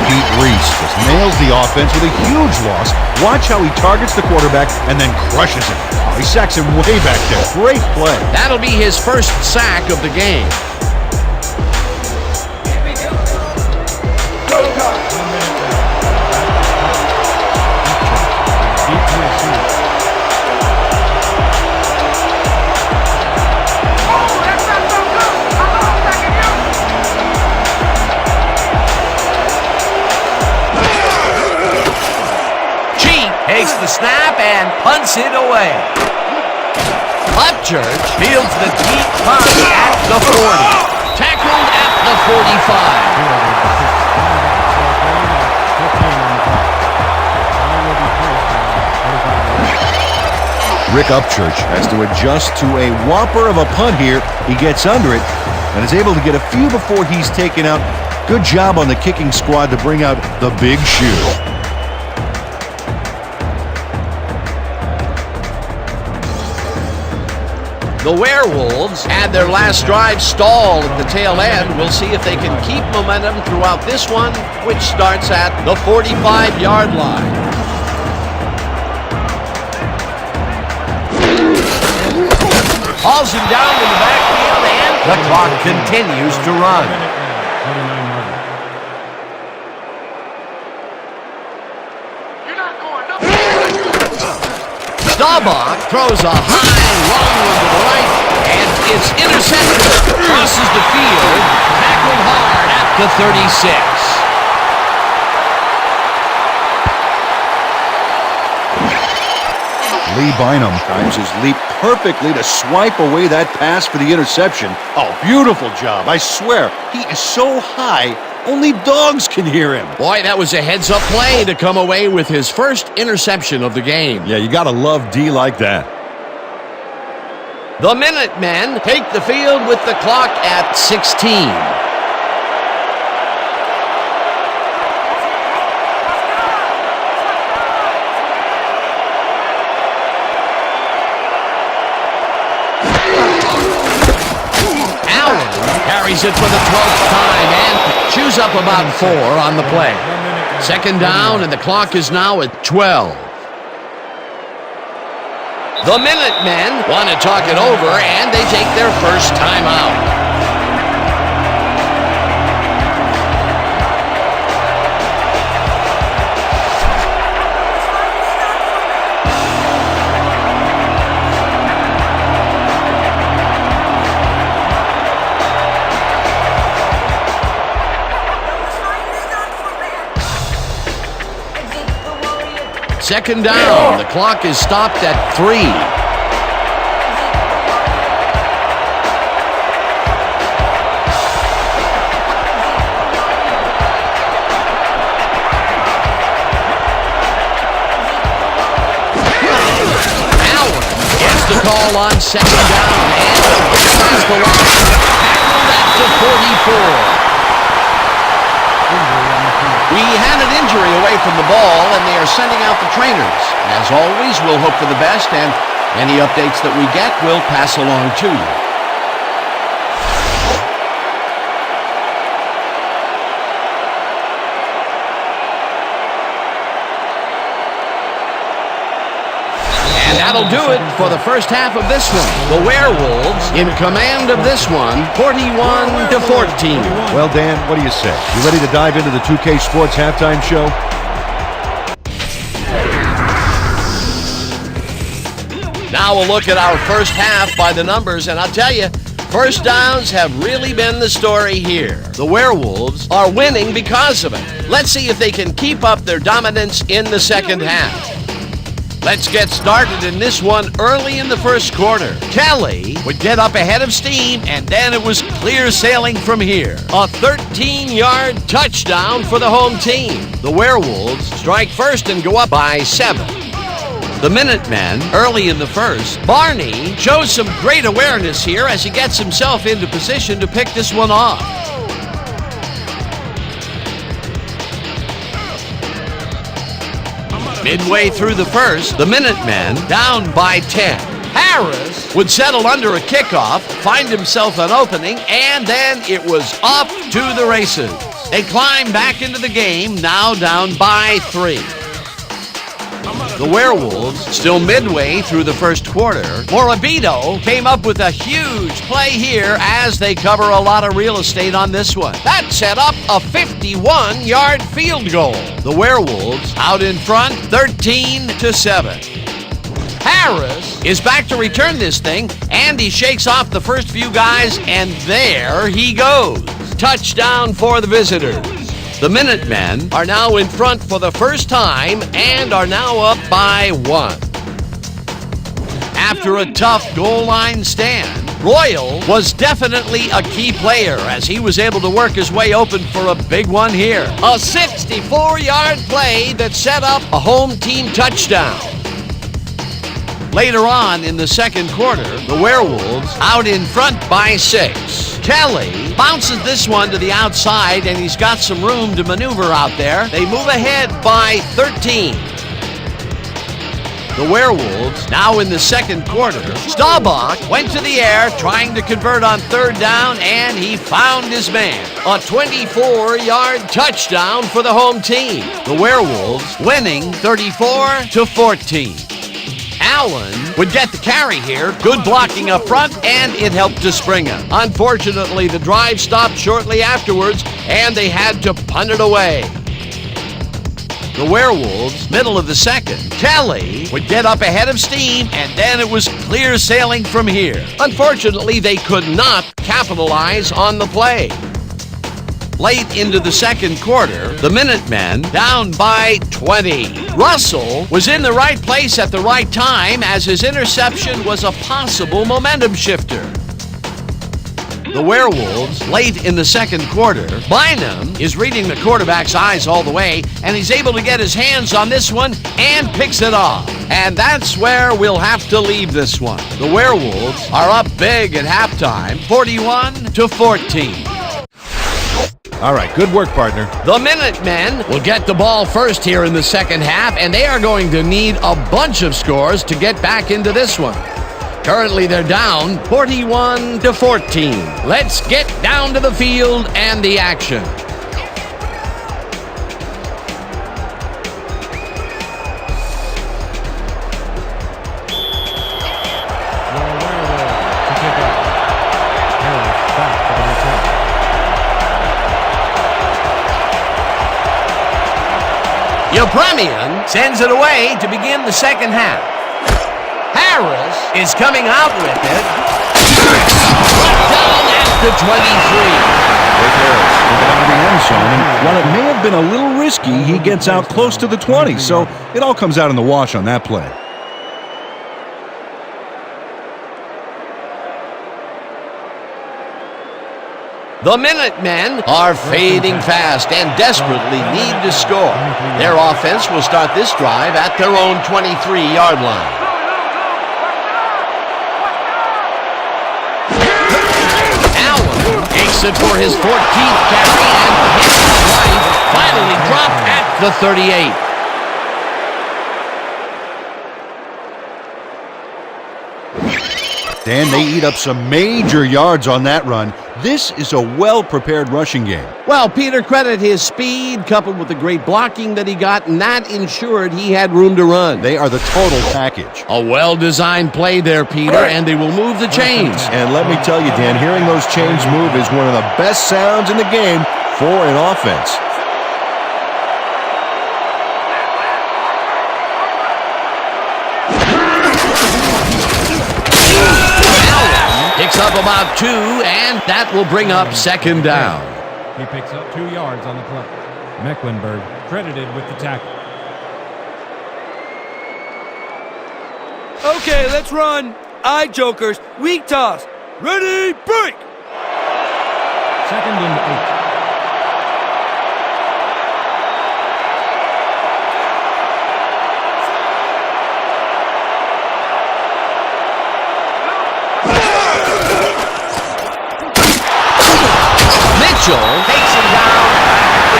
Pete Reese just nails the offense with a huge loss. Watch how he targets the quarterback and then crushes him. Oh, he sacks him way back there. Great play. That'll be his first sack of the game. Takes the snap and punts it away. Upchurch fields the deep punt at the 40. Tackled at the 45. Rick Upchurch has to adjust to a whopper of a punt here. He gets under it and is able to get a few before he's taken out. Good job on the kicking squad to bring out the big shoe. The Werewolves had their last drive stall at the tail end. We'll see if they can keep momentum throughout this one, which starts at the 45-yard line. Hauls him down in the backfield, and the clock continues to run. Staubach throws a high, long one to the right, and it's intercepted. Crosses the field, tackled hard at the 36. Lee Bynum times his leap perfectly to swipe away that pass for the interception. Oh, beautiful job. I swear, he is so high, only dogs can hear him. Boy, that was a heads-up play to come away with his first interception of the game. Yeah, you gotta love D like that. The Minutemen take the field with the clock at 16. Carries it for the 12th time and chews up about 4 on the play. Second down, and the clock is now at 12. The Minutemen want to talk it over, and they take their first time out. Second down. The clock is stopped at 3. Allen gets the call on second down and passes the line. Back to 44. We had an injury away from the ball, and they are sending out the trainers. As always, we'll hope for the best, and any updates that we get, we'll pass along to you. And that'll do it for the first half of this one. The Werewolves in command of this one, 41-14. Well, Dan, what do you say? You ready to dive into the 2K Sports halftime show? Now we'll look at our first half by the numbers, and I'll tell you, first downs have really been the story here. The Werewolves are winning because of it. Let's see if they can keep up their dominance in the second half. Let's get started in this one early in the first quarter. Kelly would get up ahead of steam, and then it was clear sailing from here. A 13-yard touchdown for the home team. The Werewolves strike first and go up by 7. The Minutemen, early in the first, Barney shows some great awareness here as he gets himself into position to pick this one off. Midway through the first, the Minutemen down by 10. Harris would settle under a kickoff, find himself an opening, and then it was off to the races. They climb back into the game, now down by 3. The Werewolves, still midway through the first quarter, Morabito came up with a huge play here as they cover a lot of real estate on this one. That set up a 51-yard field goal. The Werewolves out in front, 13-7. Harris is back to return this thing, and he shakes off the first few guys, and there he goes. Touchdown for the visitors. The Minutemen are now in front for the first time and are now up by 1. After a tough goal line stand, Royal was definitely a key player as he was able to work his way open for a big one here. A 64-yard play that set up a home team touchdown. Later on in the second quarter, the Werewolves out in front by 6. Kelly bounces this one to the outside, and he's got some room to maneuver out there. They move ahead by 13. The Werewolves now in the second quarter. Staubach went to the air trying to convert on third down, and he found his man. A 24-yard touchdown for the home team. The Werewolves winning 34-14. Allen would get the carry here. Good blocking up front, and it helped to spring him. Unfortunately, the drive stopped shortly afterwards, and they had to punt it away. The Werewolves, middle of the second, Kelly would get up ahead of steam, and then it was clear sailing from here. Unfortunately, they could not capitalize on the play. late into the second quarter, the Minutemen down by 20. Russell was in the right place at the right time as his interception was a possible momentum shifter. The Werewolves, late in the second quarter, Bynum is reading the quarterback's eyes all the way, and he's able to get his hands on this one and picks it off. And that's where we'll have to leave this one. The Werewolves are up big at halftime, 41-14. All right, good work, partner. The Minutemen will get the ball first here in the second half, and they are going to need a bunch of scores to get back into this one. Currently, they're down 41-14. Let's get down to the field and the action. Yepremian sends it away to begin the second half. Harris is coming out with it. Down at the 23. With Harris moving out of the end zone, and while it may have been a little risky, he gets out close to the 20, so it all comes out in the wash on that play. The Minutemen are fading fast and desperately need to score. Their offense will start this drive at their own 23-yard line. Allen takes it for his 14th carry and hits it right. Finally dropped at the 38. Dan, they eat up some major yards on that run. This is a well-prepared rushing game. Well, Peter, credit his speed coupled with the great blocking that he got, and that ensured he had room to run. They are the total package. A well-designed play there, Peter, and they will move the chains. And let me tell you, Dan, hearing those chains move is one of the best sounds in the game for an offense. Picks up about 2, and that will bring up second down. He picks up 2 yards on the play. Mecklenburg credited with the tackle. Okay, let's run. Eye jokers, weak toss. Ready, break! Second and 8. Mitchell takes him down at the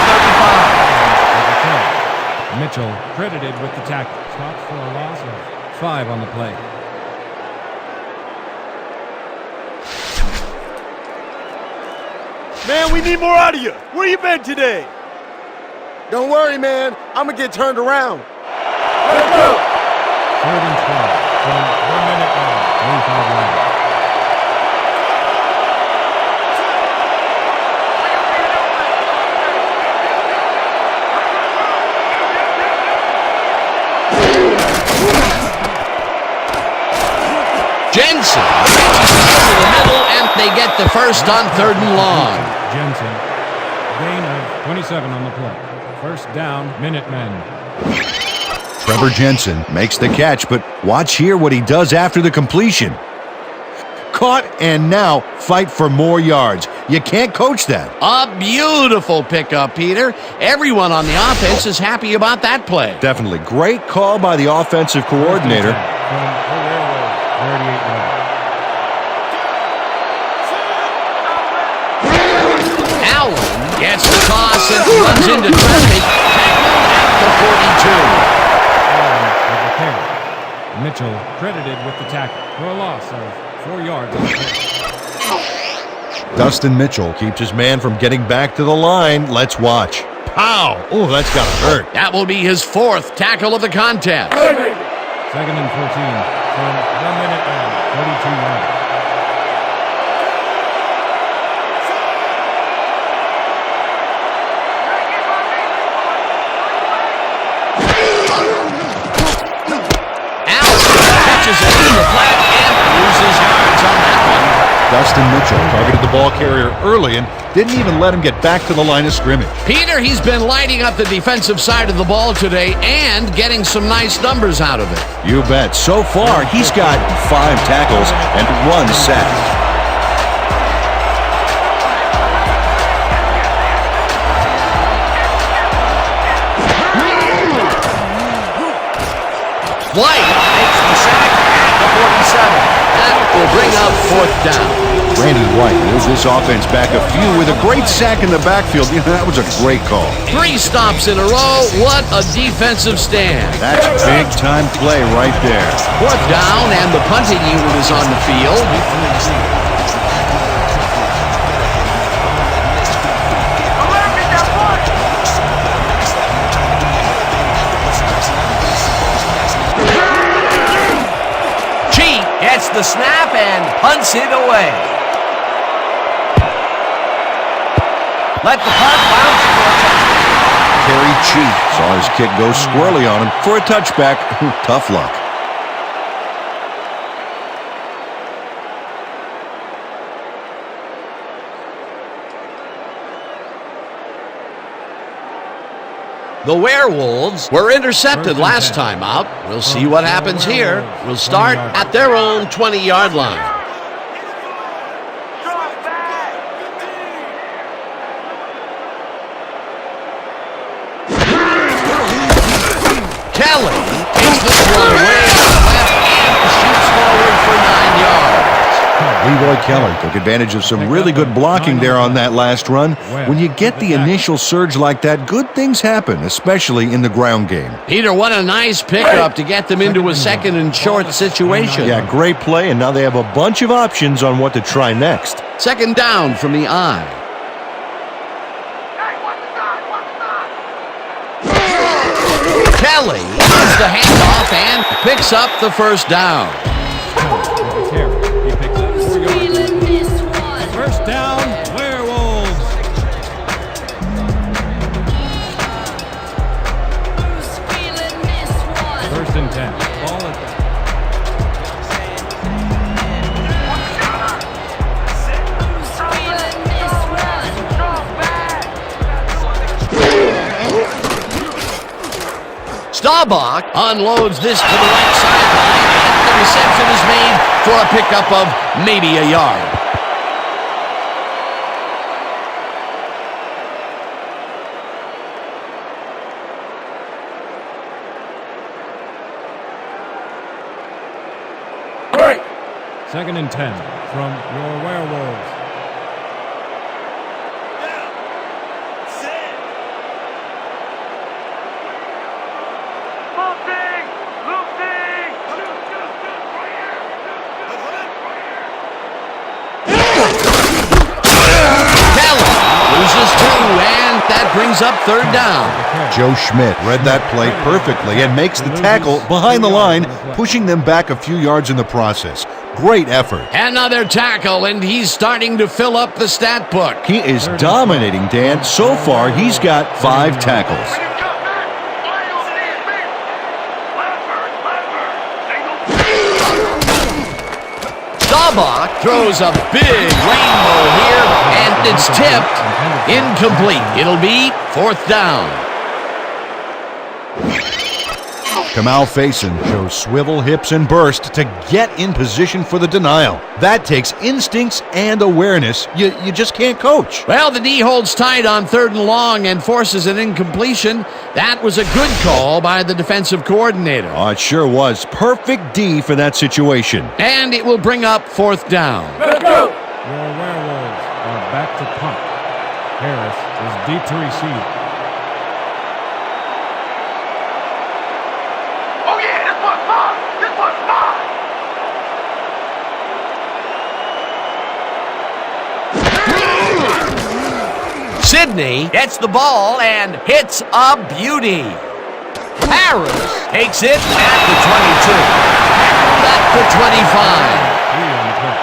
35. Mitchell credited with the tackle. Stops for a loss of 5 on the play. Man, we need more out of you. Where you been today? Don't worry, man. I'm gonna get turned around. Let's go. 3rd and 12 from 1 minute and 25 left. Jensen reaches over the middle, and they get the first on 3rd and long. Jensen, gain of 27 on the play. First down, Minutemen. Trevor Jensen makes the catch, but watch here what he does after the completion. Caught and now fight for more yards. You can't coach that. A beautiful pickup, Peter. Everyone on the offense is happy about that play. Definitely. Great call by the offensive coordinator. From the Werewolves, 38 yards. Allen gets the toss and runs into traffic. Tackled at the 42. Mitchell credited with the tackle for a loss of 4 yards on the play. Dustin Mitchell keeps his man from getting back to the line. Let's watch. Pow! Oh, that's gotta hurt. That will be his 4th tackle of the contest. 2nd and 14 from 1 minute and 42 yards. Dustin Mitchell targeted the ball carrier early, and Didn't even let him get back to the line of scrimmage. Peter, he's been lighting up the defensive side of the ball today and getting some nice numbers out of it. You bet. So far, he's got 5 tackles and 1 sack. White makes the sack at the 47. That will bring up 4th down. Randy White moves this offense back a few with a great sack in the backfield. You know, that was a great call. 3 stops in a row. What a defensive stand. That's big-time play right there. 4th down, and the punting unit is on the field. Gets the snap and punts it away. Let the punt bounce for a touchback. Terry Cheek saw his kick go squirrely on him for a touchback. Tough luck. The Werewolves were intercepted last time out. We'll see what happens here. We'll start at their own 20-yard line. Kelly takes this one way to the left and shoots forward for 9 yards. Leroy Kelly took advantage of some really good blocking there on that last run. When you get the initial surge like that, good things happen, especially in the ground game. Peter, what a nice pickup to get them into a 2nd and short situation. Yeah, great play, and now they have a bunch of options on what to try next. 2nd down from the eye. Kelly gets the handoff and picks up the 1st down. He picks up 4 yards. 1st down, Werewolves. First and 10. Ball at the Staubach unloads this to the right sideline, and the reception is made for a pickup of maybe a yard. break. 2nd and 10 from your Werewolves. And that brings up 3rd down. Joe Schmidt read that play perfectly and makes the tackle behind the line, pushing them back a few yards in the process. Great effort. Another tackle, and he's starting to fill up the stat book. He is dominating, Dan. So far, he's got 5 tackles. Staubach throws a big rainbow here, and it's tipped. Incomplete. It'll be 4th down. Kamal Faison shows swivel, hips, and burst to get in position for the denial. That takes instincts and awareness you just can't coach. Well, the D holds tight on 3rd and long and forces an incompletion. That was a good call by the defensive coordinator. Oh, it sure was. Perfect D for that situation. And it will bring up 4th down. Let's go! Your Werewolves are back to punt. Harris is deep to receive. Sidney gets the ball and hits a beauty. Harris takes it at the 22. And at the 25. 3 on the play.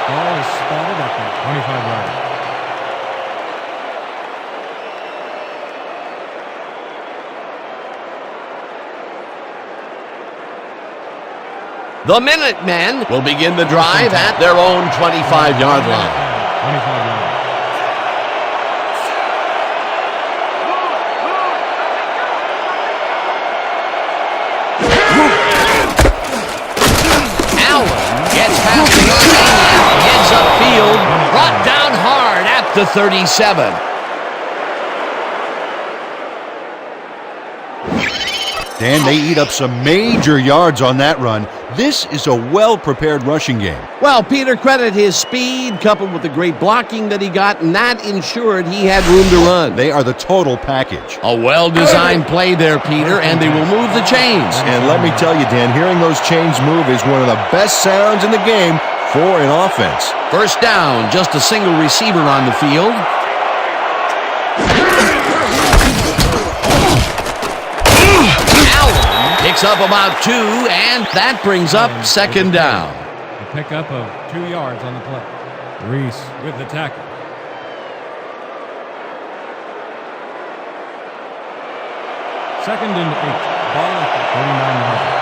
Ball is spotted at the 25-yard. The Minutemen will begin the drive at their own 25-yard line. 25-yard. the 37. Dan, they eat up some major yards on that run. This is a well-prepared rushing game. Well, Peter, credit his speed coupled with the great blocking that he got, and that ensured he had room to run. They are the total package. A well-designed play there, Peter, and they will move the chains. And let me tell you, Dan, hearing those chains move is one of the best sounds in the game for an offense. First down, just a single receiver on the field. Picks up about 2, and that brings up second down. A pickup of 2 yards on the play. Reese with the tackle. Second and 8. Ball at the 39-yard line.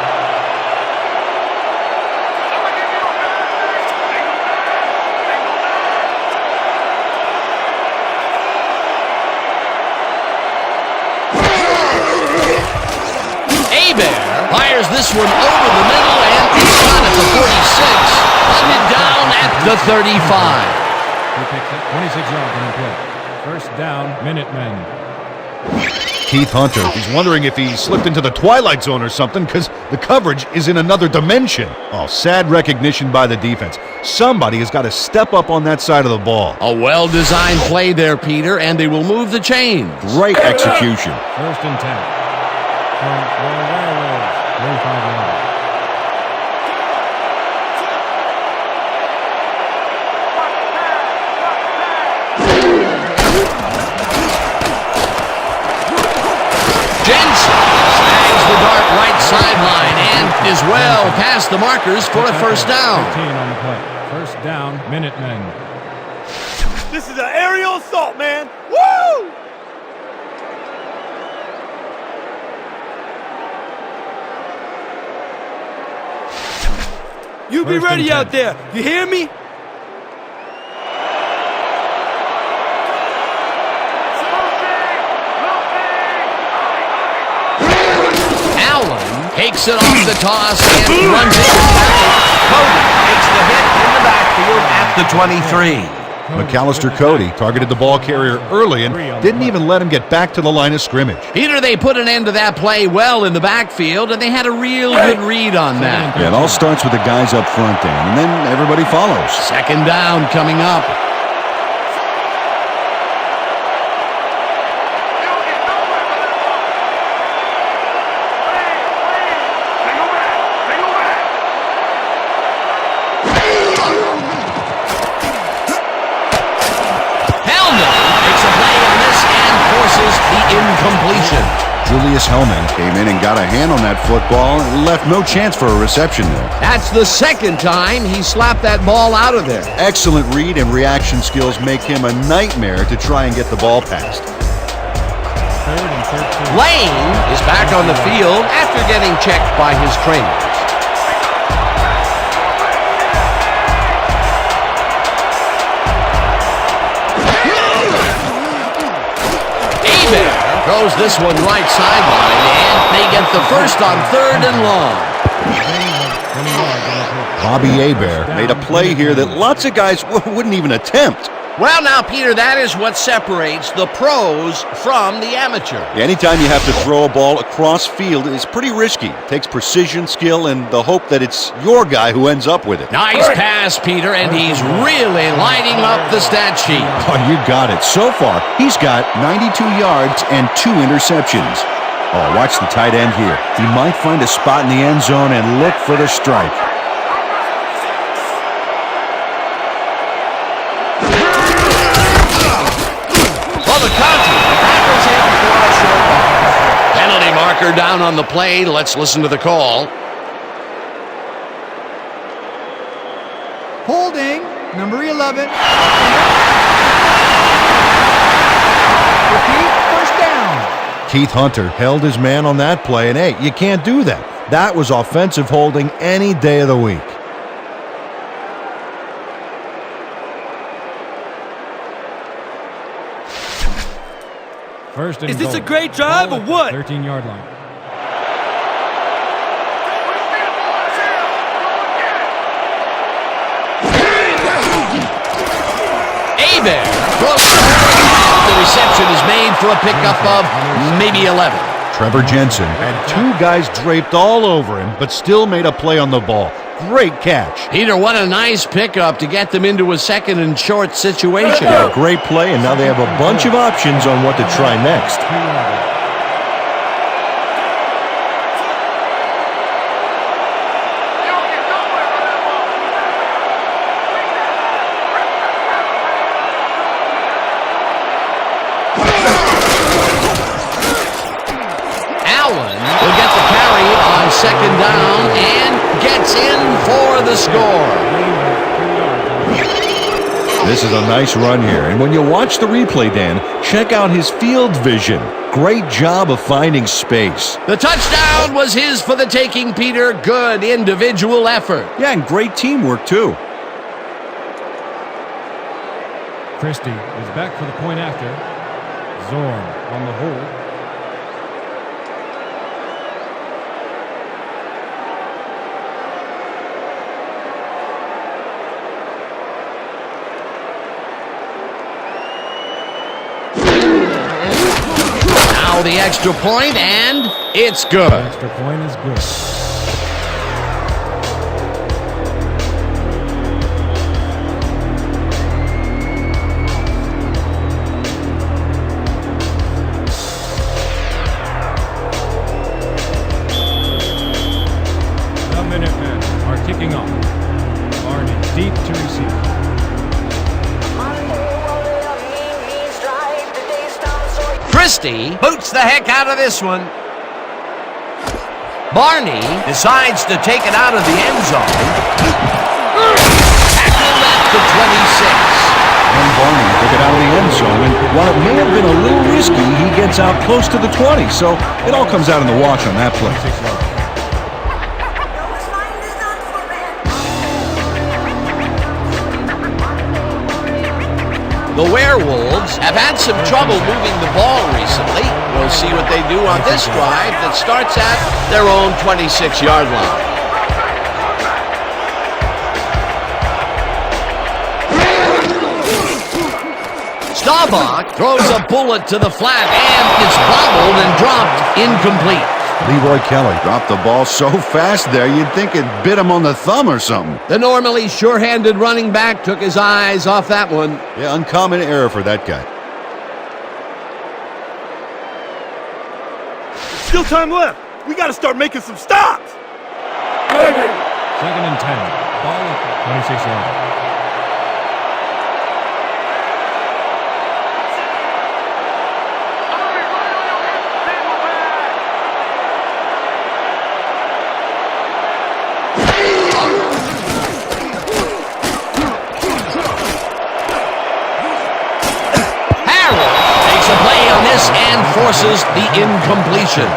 Fires this one over the middle, and it's shot at the 46. Hunted down at the 35. He picks up 26 yards on the play. First down, Minutemen. Keith Hunter, he's wondering if he slipped into the twilight zone or something because the coverage is in another dimension. Oh, sad recognition by the defense. Somebody has got to step up on that side of the ball. A well-designed play there, Peter, and they will move the chains. Great execution. First and 10. From the Werewolves, 35 yards. Jensen snags the dart right sideline and is well past the markers for a first down. 15 on the play. First down, Minutemen. This is an aerial assault, man. Woo! You be ready out there. You hear me? Allen takes it off the toss and runs it. Cody takes the hit in the backfield at the 23. McAllister Cody targeted the ball carrier early and didn't even let him get back to the line of scrimmage. Peter, they put an end to that play well in the backfield, and they had a real good read on that. Yeah, it all starts with the guys up front, Dan, and then everybody follows. Second down coming up. Incompletion. Julius Hellman came in and got a hand on that football and left no chance for a reception there. That's the second time he slapped that ball out of there. Excellent read and reaction skills make him a nightmare to try and get the ball past. Third and 13. Lane is back on the field after getting checked by his trainers. Throws this one right sideline, and they get the first on third and long. Bobby Hebert made a play here that lots of guys wouldn't even attempt. Well, now, Peter, that is what separates the pros from the amateur. Anytime you have to throw a ball across field is pretty risky. It takes precision, skill, and the hope that it's your guy who ends up with it. Nice pass, Peter, and he's really lighting up the stat sheet. Oh, you got it. So far, he's got 92 yards and 2 interceptions. Oh, watch the tight end here. He might find a spot in the end zone and look for the strike. Penalty marker down on the play. Let's listen to the call. Holding, number 11. Repeat, first down. Keith Hunter held his man on that play, and hey, you can't do that. That was offensive holding any day of the week. First and Is this goal. a great drive or what? 13-yard line. Hebert The reception is made for a pickup of maybe 11. Trevor Jensen had 2 guys draped all over him, but still made a play on the ball. Great catch. Peter, what a nice pickup to get them into a second and short situation. Great play, and now they have a bunch of options on what to try next. Will get the carry on second down and gets in for the score. This is a nice run here, and when you watch the replay, Dan, check out his field vision. Great job of finding space. The touchdown was his for the taking, Peter. Good individual effort. Yeah, and great teamwork, too. Christie is back for the point after. Zorn on the hold. The extra point, and it's good. The extra point is good. The Minutemen are kicking off. Barney deep to receive. Christie boots the heck out of this one. Barney decides to take it out of the end zone. Tackled at the 26. And Barney took it out of the end zone, and while it may have been a little risky, he gets out close to the 20, so it all comes out in the wash on that play. The Werewolves have had some trouble moving the ball recently. We'll see what they do on this drive that starts at their own 26-yard line. Staubach throws a bullet to the flat, and it's bobbled and dropped incomplete. Leroy Kelly dropped the ball so fast there, you'd think it bit him on the thumb or something. The normally sure-handed running back took his eyes off that one. Yeah, uncommon error for that guy. Still time left. We got to start making some stops. Second and 10. Ball at 26 yards. And forces the incompletion.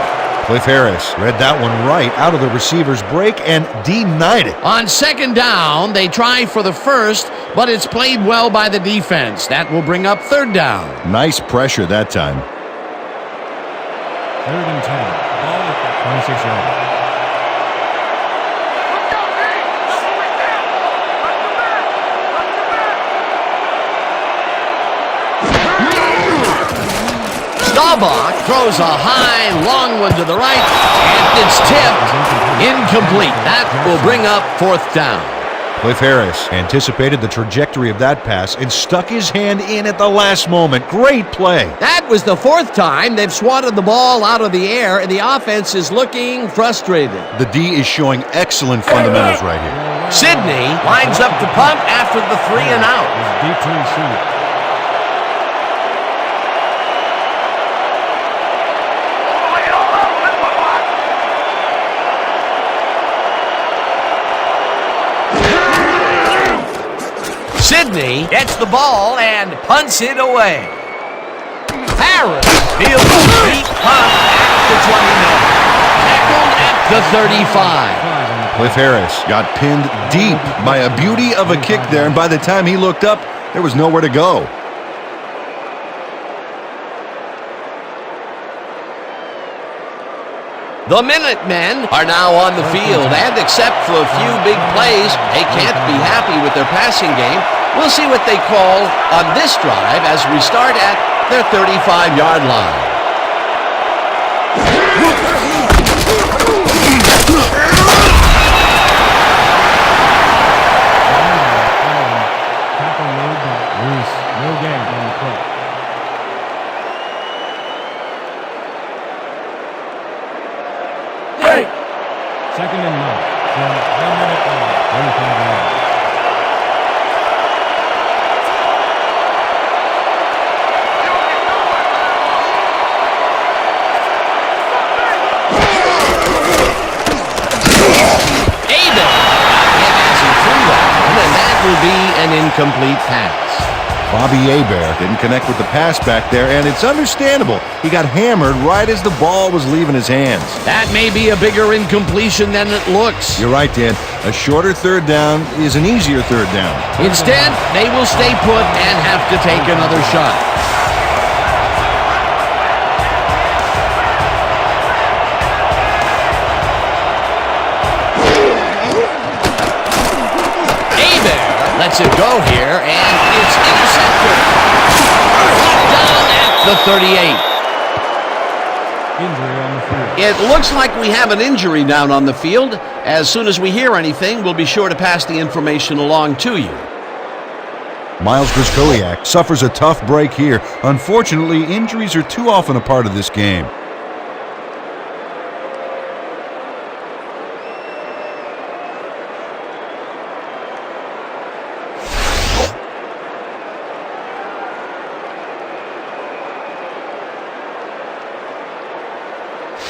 Cliff Harris read that one right out of the receiver's break and denied it. On second down, they try for the first, but it's played well by the defense. That will bring up third down. Nice pressure that time. Third and 10. Ball at 26 yards. Staubach throws a high, long one to the right, and it's tipped incomplete. That will bring up fourth down. Cliff Harris anticipated the trajectory of that pass and stuck his hand in at the last moment. Great play. That was the fourth time they've swatted the ball out of the air, and the offense is looking frustrated. The D is showing excellent fundamentals right here. Sidney lines up to punt after the 3 and out. Deep to receive. Sidney gets the ball and punts it away. Harris fields a deep punt at the 29. Tackled at the 35. Cliff Harris got pinned deep by a beauty of a kick there, and by the time he looked up, there was nowhere to go. The Minutemen are now on the field, and except for a few big plays, they can't be happy with their passing game, We'll see what they call on this drive as we start at their 35-yard line. No gain on the play. Hey! Second and 9 from 1 minute line. 35 yards. And that will be an incomplete pass. Bobby Hebert didn't connect with the pass back there, and it's understandable. He got hammered right as the ball was leaving his hands. That may be a bigger incompletion than it looks. You're right, Dan. A shorter third down is an easier third down. Instead, they will stay put and have to take another shot. Lets it go here, and it's intercepted. Down at the 38. Injury on the field. It looks like we have an injury down on the field. As soon as we hear anything, we'll be sure to pass the information along to you. Miles Briscoiak suffers a tough break here. Unfortunately, injuries are too often a part of this game.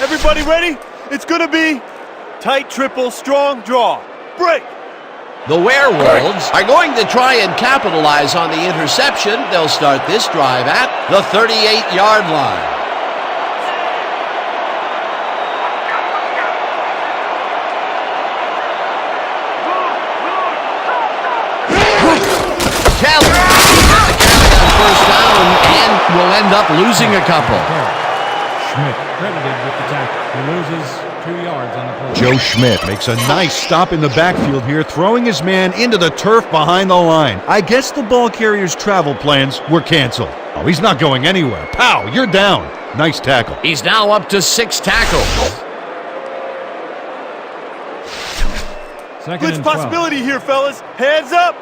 Everybody ready? It's gonna be tight triple, strong draw. Break! The Werewolves are going to try and capitalize on the interception. They'll start this drive at the 38-yard line. Kelly gets a carry on first down and will end up losing a couple. Schmidt credited with the tackle. He loses 2 yards on the play. Joe Schmidt makes a nice stop in the backfield here, throwing his man into the turf behind the line. I guess the ball carrier's travel plans were canceled. Oh, he's not going anywhere. Pow, you're down. Nice tackle. He's now up to 6 tackles. Second Blitz and 12. possibility here, fellas. Hands up!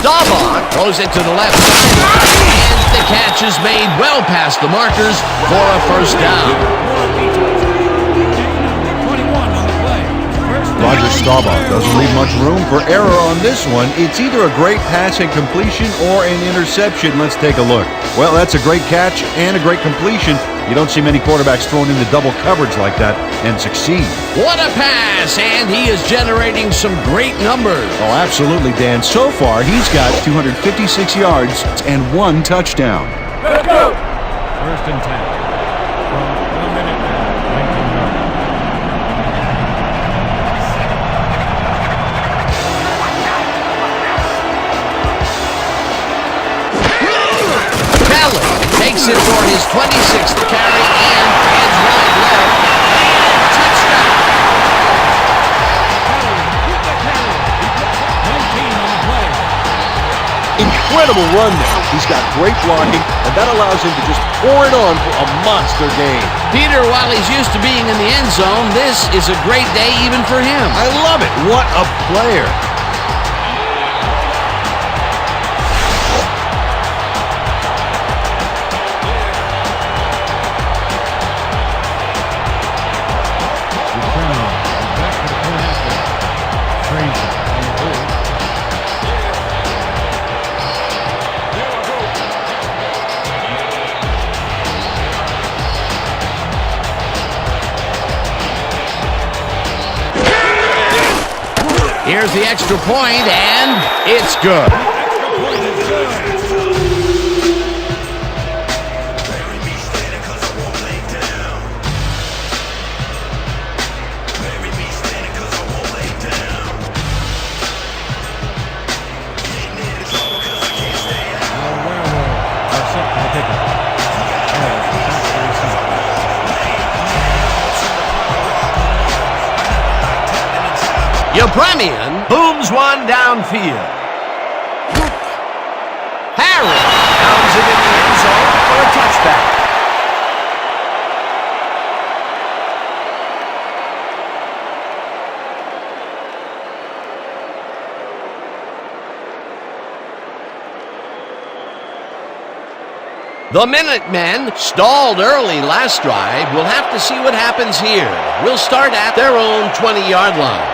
Staubach throws it to the left side, and the catch is made well past the markers for a first down. 21 on the play. First down. Roger Staubach doesn't leave much room for error on this one. It's either a great pass and completion or an interception. Let's take a look. Well, that's a great catch and a great completion. You don't see many quarterbacks thrown into double coverage like that and succeed. What a pass, and he is generating some great numbers. Oh, absolutely, Dan. So far, he's got 256 yards and 1 touchdown. Let's go! First and 10. From 1 minute now. 19 yards. Kelly takes it for his 26th carry and fans wide left. And touchdown. 19 on the play. Incredible run there. He's got great blocking, and that allows him to just pour it on for a monster game. Peter, while he's used to being in the end zone, this is a great day even for him. I love it. What a player. Here's the extra point, and it's good. Yepremian booms one downfield. Harris pounds it in the end zone for a touchback. The Minutemen stalled early last drive. We'll have to see what happens here. We'll start at their own 20-yard line.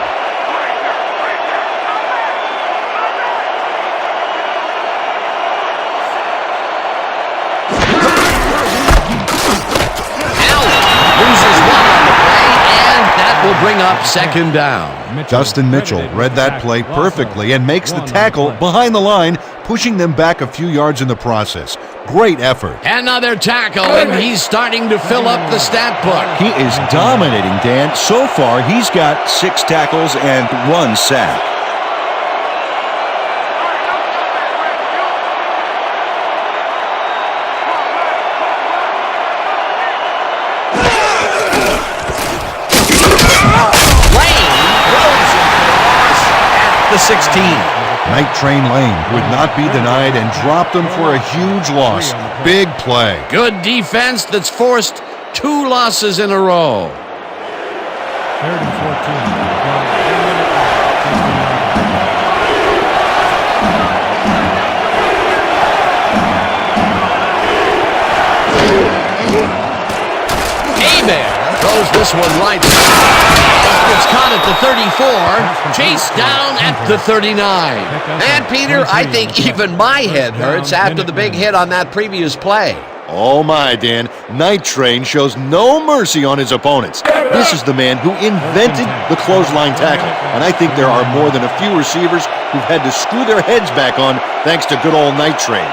Will bring up second down. Dustin Mitchell read that play perfectly and makes the tackle behind the line, pushing them back a few yards in the process. Great effort. Another tackle, and he's starting to fill up the stat book. He is dominating, Dan. So far, he's got 6 tackles and 1 sack. The 16. Night Train Lane would not be denied and dropped them for a huge loss. Big play. Good defense that's forced 2 losses in a row. 3rd and 14. Throws this one right. It's caught at the 34, chased down at the 39. And Peter, I think even my head hurts after the big hit on that previous play. Oh my, Dan. Night Train shows no mercy on his opponents. This is the man who invented the clothesline tackle, and I think there are more than a few receivers who've had to screw their heads back on thanks to good old Night Train.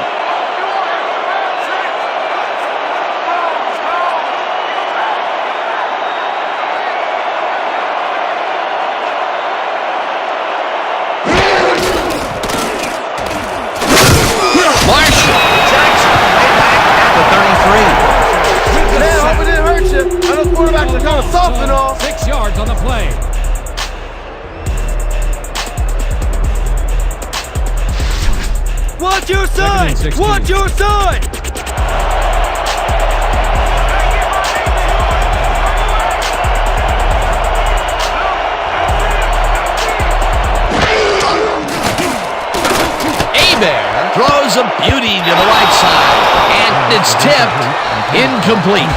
Soft and all. 6 yards on the play. Watch your side! Watch your side! Abear throws a beauty to the right side, and it's tipped incomplete.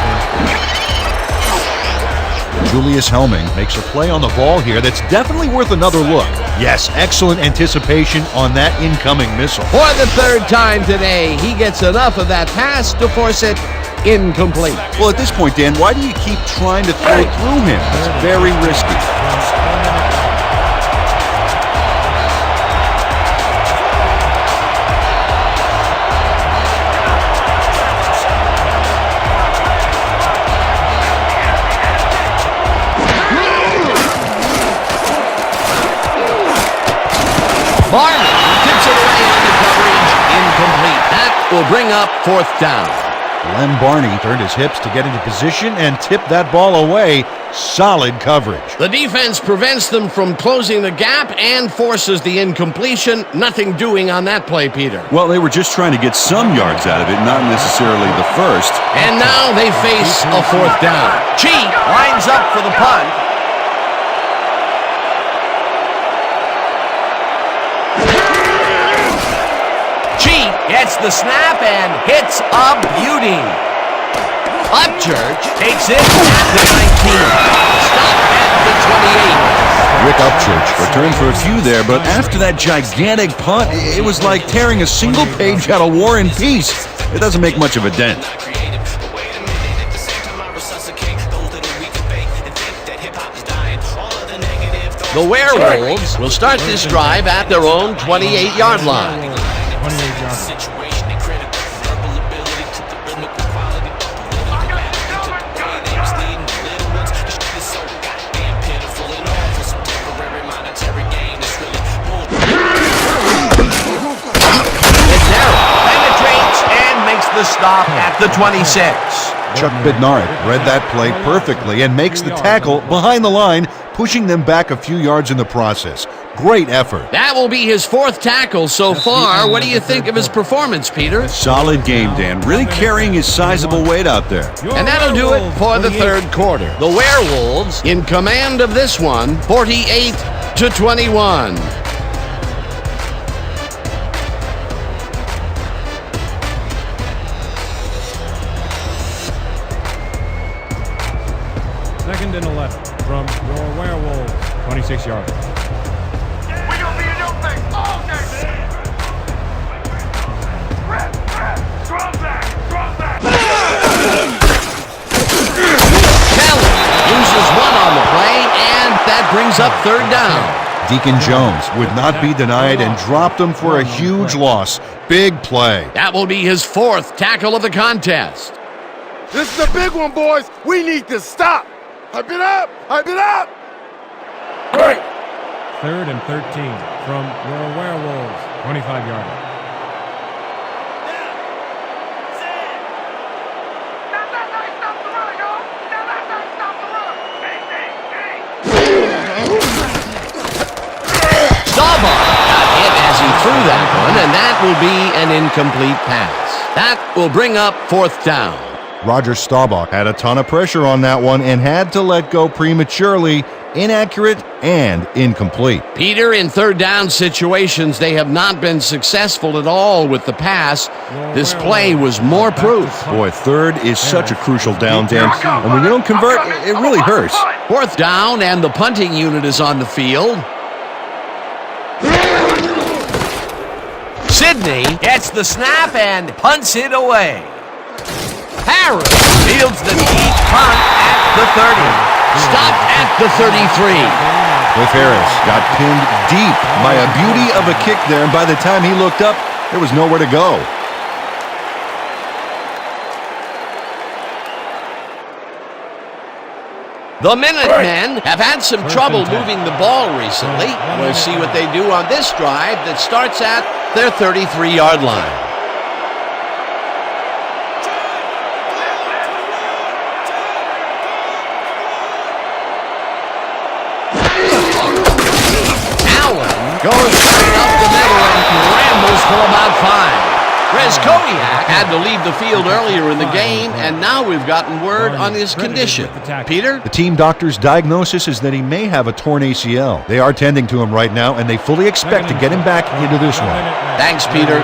Julius Helming makes a play on the ball here that's definitely worth another look. Yes, excellent anticipation on that incoming missile. For the 3rd time today, he gets enough of that pass to force it incomplete. Well, at this point, Dan, why do you keep trying to throw through him? It's very risky. Barney tips it away on the coverage, incomplete. That will bring up 4th down. Len Barney turned his hips to get into position and tipped that ball away. Solid coverage. The defense prevents them from closing the gap and forces the incompletion. Nothing doing on that play, Peter. Well, they were just trying to get some yards out of it, not necessarily the first. And now they face a 4th down. Cheek lines up for the punt. Gets the snap and hits a beauty. Upchurch takes it at the 19. Stop at the 28. Rick Upchurch returned for a few there, but after that gigantic punt, it was like tearing a single page out of War and Peace. It doesn't make much of a dent. The Werewolves will start this drive at their own 28-yard line. 28-yard. The stop at the 26. Chuck Bednarik read that play perfectly and makes the tackle behind the line, pushing them back a few yards in the process. Great effort. That will be his 4th tackle so far. What do you think of his performance, Peter? Solid game, Dan. Really carrying his sizable weight out there. And that'll do it for the 3rd quarter. The Werewolves in command of this one, 48-21. Second and 11 from your Werewolves. 26 yards. We gonna be in your face all day. Drop back. Kelly loses 1 on the play, and that brings up 3rd down. Deacon Jones would not be denied and dropped him for a huge loss. Big play. That will be his 4th tackle of the contest. This is a big one, boys. We need to stop. Hype it up. Great. 3rd and 13 from your Werewolves. 25 yards. Staubach got hit as he threw that one, and that will be an incomplete pass. That will bring up 4th down. Roger Staubach had a ton of pressure on that one and had to let go prematurely. Inaccurate and incomplete. Peter, in 3rd down situations, they have not been successful at all with the pass. This play was more proof. Boy, 3rd is such a crucial down, Dan. And when you don't convert, it really hurts. 4th down, and the punting unit is on the field. Sidney gets the snap and punts it away. Harris fields the deep punt at the 30. Stopped at the 33. Cliff Harris got pinned deep by a beauty of a kick there, and by the time he looked up, there was nowhere to go. The Minutemen have had some trouble moving the ball recently. We'll see what they do on this drive that starts at their 33-yard line. Goes straight up the middle and rambles for about 5. Rezkowiak had to leave the field earlier in the game, and now we've gotten word on his condition. Peter? The team doctor's diagnosis is that he may have a torn ACL. They are tending to him right now, and they fully expect to get him back into this one. Thanks, Peter.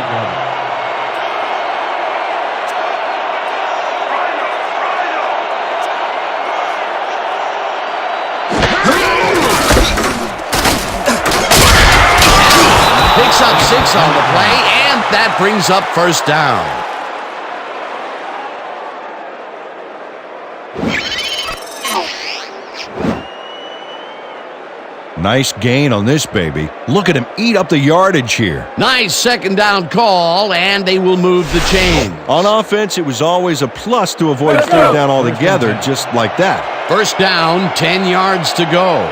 Picks up 6 on the play, and that brings up 1st down. Nice gain on this baby. Look at him eat up the yardage here. Nice 2nd down call, and they will move the chain. On offense, it was always a plus to avoid 3rd down altogether, just like that. 1st down, 10 yards to go.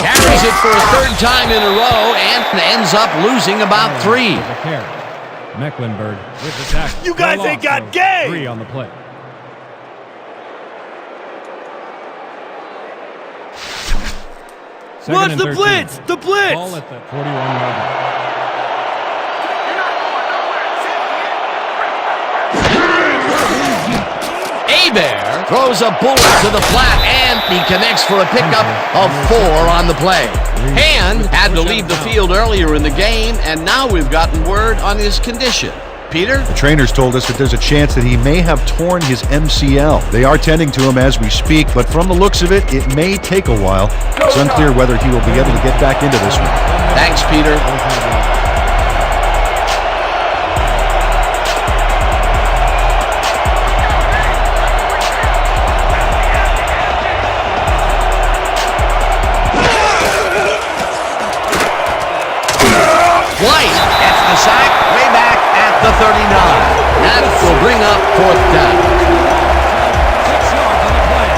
Carries it for a 3rd time in a row and ends up losing about 3. Mecklenburg with the tackle. You guys ain't got game. 3 on the play. What's the blitz? The blitz! Ball at the 41-yard line. Hebert throws a bullet to the flat, and he connects for a pickup of 4 on the play. Hand had to leave the field earlier in the game, and now we've gotten word on his condition. Peter? The trainers told us that there's a chance that he may have torn his MCL. They are tending to him as we speak, but from the looks of it, it may take a while. It's unclear whether he will be able to get back into this one. Thanks, Peter. White gets the sack way back at the 39. That will bring up 4th down. 6 yards on the play.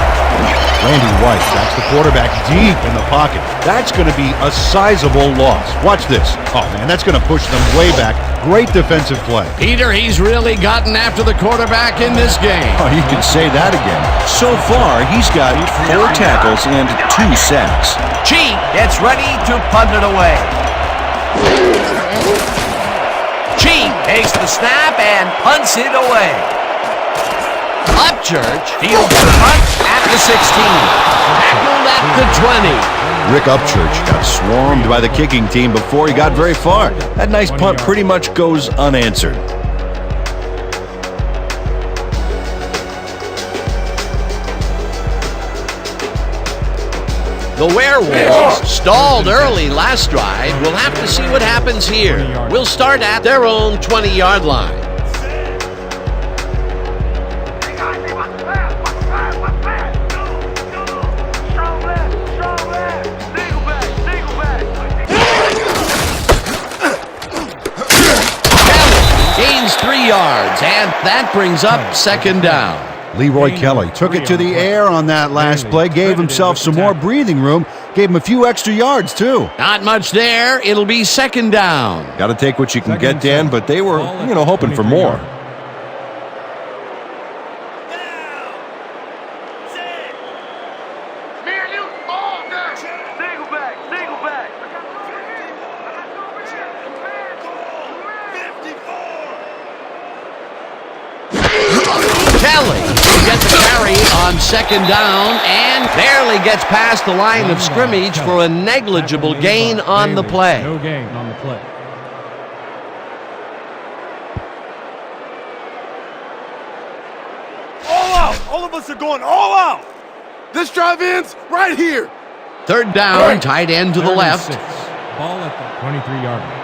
Randy White backs the quarterback deep in the pocket. That's going to be a sizable loss. Watch this. Oh, man, that's going to push them way back. Great defensive play. Peter, he's really gotten after the quarterback in this game. Oh, you can say that again. So far, he's got 4 tackles and 2 sacks. Chief gets ready to punt it away. Chief takes the snap and punts it away. Upchurch fields the punt at the 16. Tackled at the 20. Rick Upchurch got swarmed by the kicking team before he got very far. That nice punt pretty much goes unanswered. The Werewolves stalled early last drive. We'll have to see what happens here. We'll start at their own 20-yard line. Gains 3 yards, and that brings up second down. Leroy Kelly took it to the air on that last play, gave himself some more breathing room, gave him a few extra yards, too. Not much there. It'll be second down. Got to take what you can get, Dan, but they were, hoping for more. Kelly gets the carry on second down and barely gets past the line of scrimmage for a negligible gain on the play. No gain on the play. All out! All of us are going all out! This drive ends right here. Third down, tight end to the left. Ball at the 23-yard line.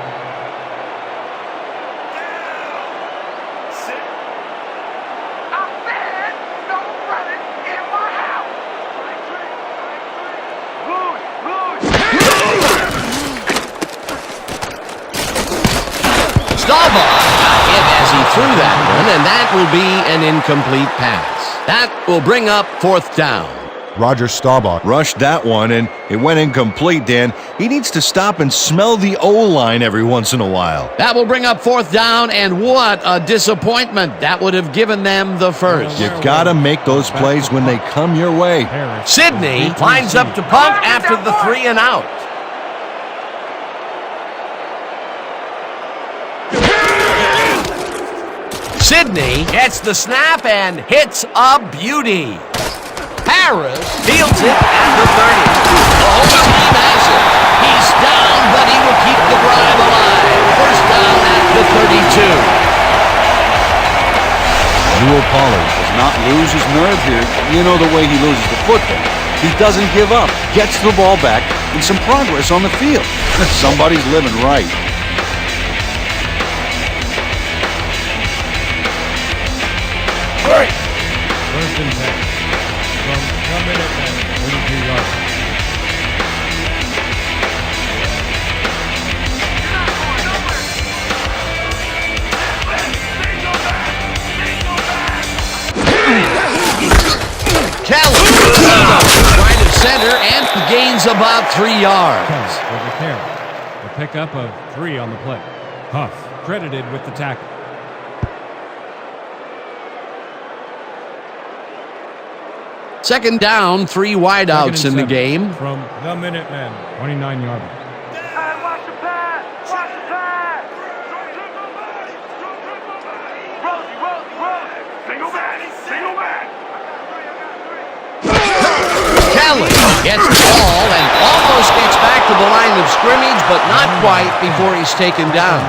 Got hit as he threw that one, and that will be an incomplete pass. That will bring up fourth down. Roger Staubach rushed that one, and it went incomplete, Dan. He needs to stop and smell the O-line every once in a while. That will bring up fourth down, and what a disappointment. That would have given them the first. You got to make those plays when they come your way. Sidney lines up to punt after the 3 and out. Sidney gets the snap and hits a beauty. Harris fields it at the 30. The whole team has it. He's down, but he will keep the drive alive. First down at the 32. Newell Pollard does not lose his nerve here. You know the way he loses the football. He doesn't give up. Gets the ball back and some progress on the field. Somebody's living right. First and 10 from the Minutemen, 32-yard line. Kelly right of center and gains about 3 yards. With the carry. A pickup of 3 on the play. Huff credited with the tackle. Second down, 3 wideouts in the game. From the Minutemen, 29-yard line. Watch the pass! Watch the pass! Rosie! Single back! Kelly gets the ball and almost gets back to the line of scrimmage, but not quite before he's taken down.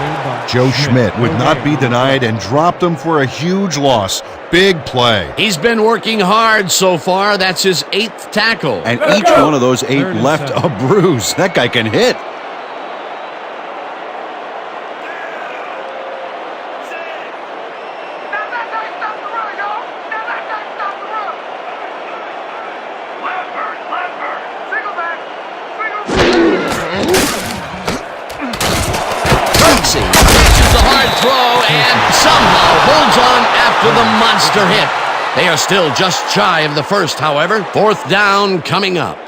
Joe Schmidt would not be denied and dropped him for a huge loss. Big play. He's been working hard so far. That's his 8th tackle. And each one of those 8 left a bruise. That guy can hit. Catches a hard throw and somehow holds on after the monster hit. They are still just shy of the first, however. Fourth down coming up.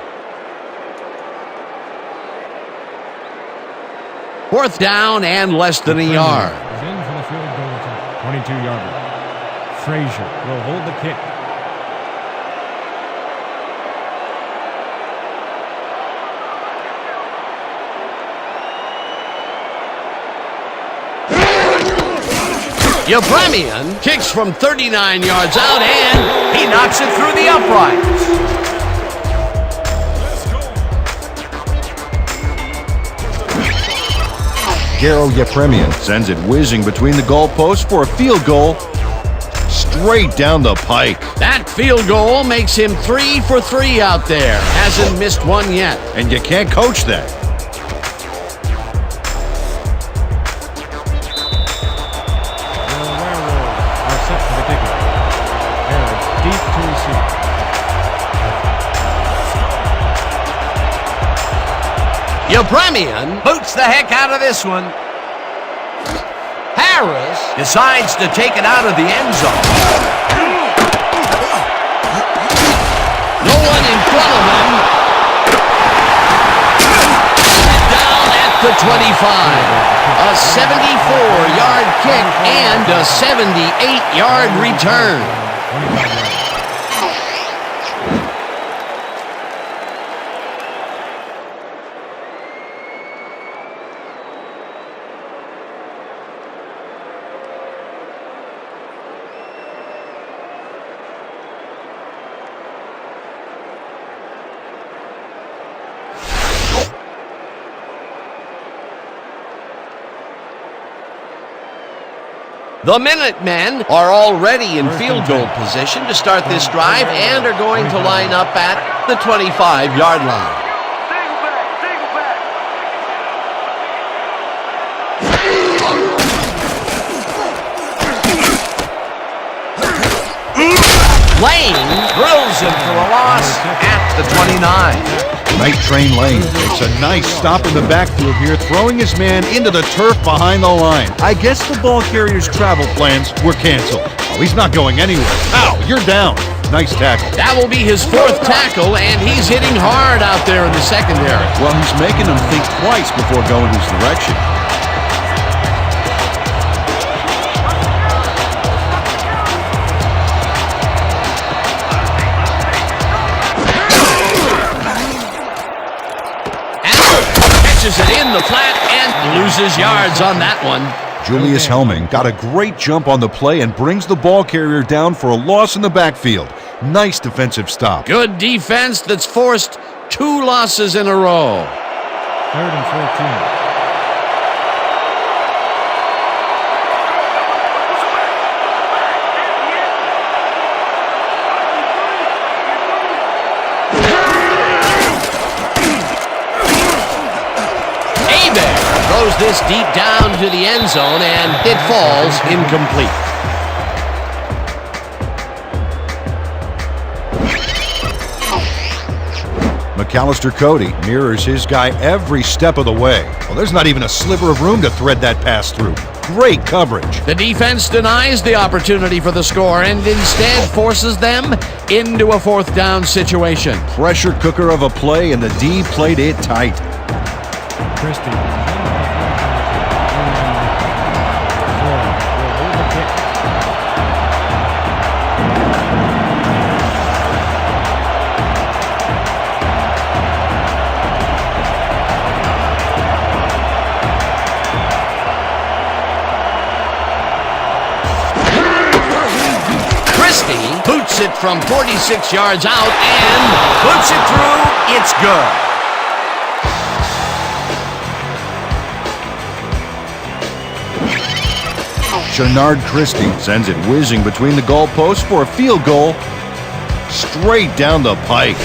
Fourth down and less than a yard. He's in for the field goal attempt. 22-yarder. Frazier will hold the kick. Yepremian kicks from 39 yards out, and he knocks it through the uprights. Garo Yepremian sends it whizzing between the goalposts for a field goal straight down the pike. That field goal makes him 3 for 3 out there. Hasn't missed one yet. And you can't coach that. The Werewolves are set for the kickoff. Harris deep to receive. Yepremian boots the heck out of this one. Harris decides to take it out of the end zone. No one in front of him. Down at the 25. A 74-yard kick and a 78-yard return. 25 yards. The Minutemen are already in field goal position to start this drive and are going to line up at the 25-yard line. Lane drills him for a loss at the 29. Night Train Lane makes a nice stop in the backfield here, throwing his man into the turf behind the line. I guess the ball carrier's travel plans were canceled. Oh, he's not going anywhere. Ow, you're down. Nice tackle. That will be his fourth tackle, and he's hitting hard out there in the secondary. Well, he's making them think twice before going his direction. Catches it in the flat and loses yards on that one. Julius Helming got a great jump on the play and brings the ball carrier down for a loss in the backfield. Nice defensive stop. Good defense that's forced 2 losses in a row. 3rd and 14. Throws this deep down to the end zone, and it falls incomplete. McAllister Cody mirrors his guy every step of the way. Well, there's not even a sliver of room to thread that pass through. Great coverage. The defense denies the opportunity for the score and instead forces them into a 4th down situation. Pressure cooker of a play, and the D played it tight. Christie. Boots it from 46 yards out and puts it through. It's good. Shenard Christie sends it whizzing between the goalposts for a field goal straight down the pike.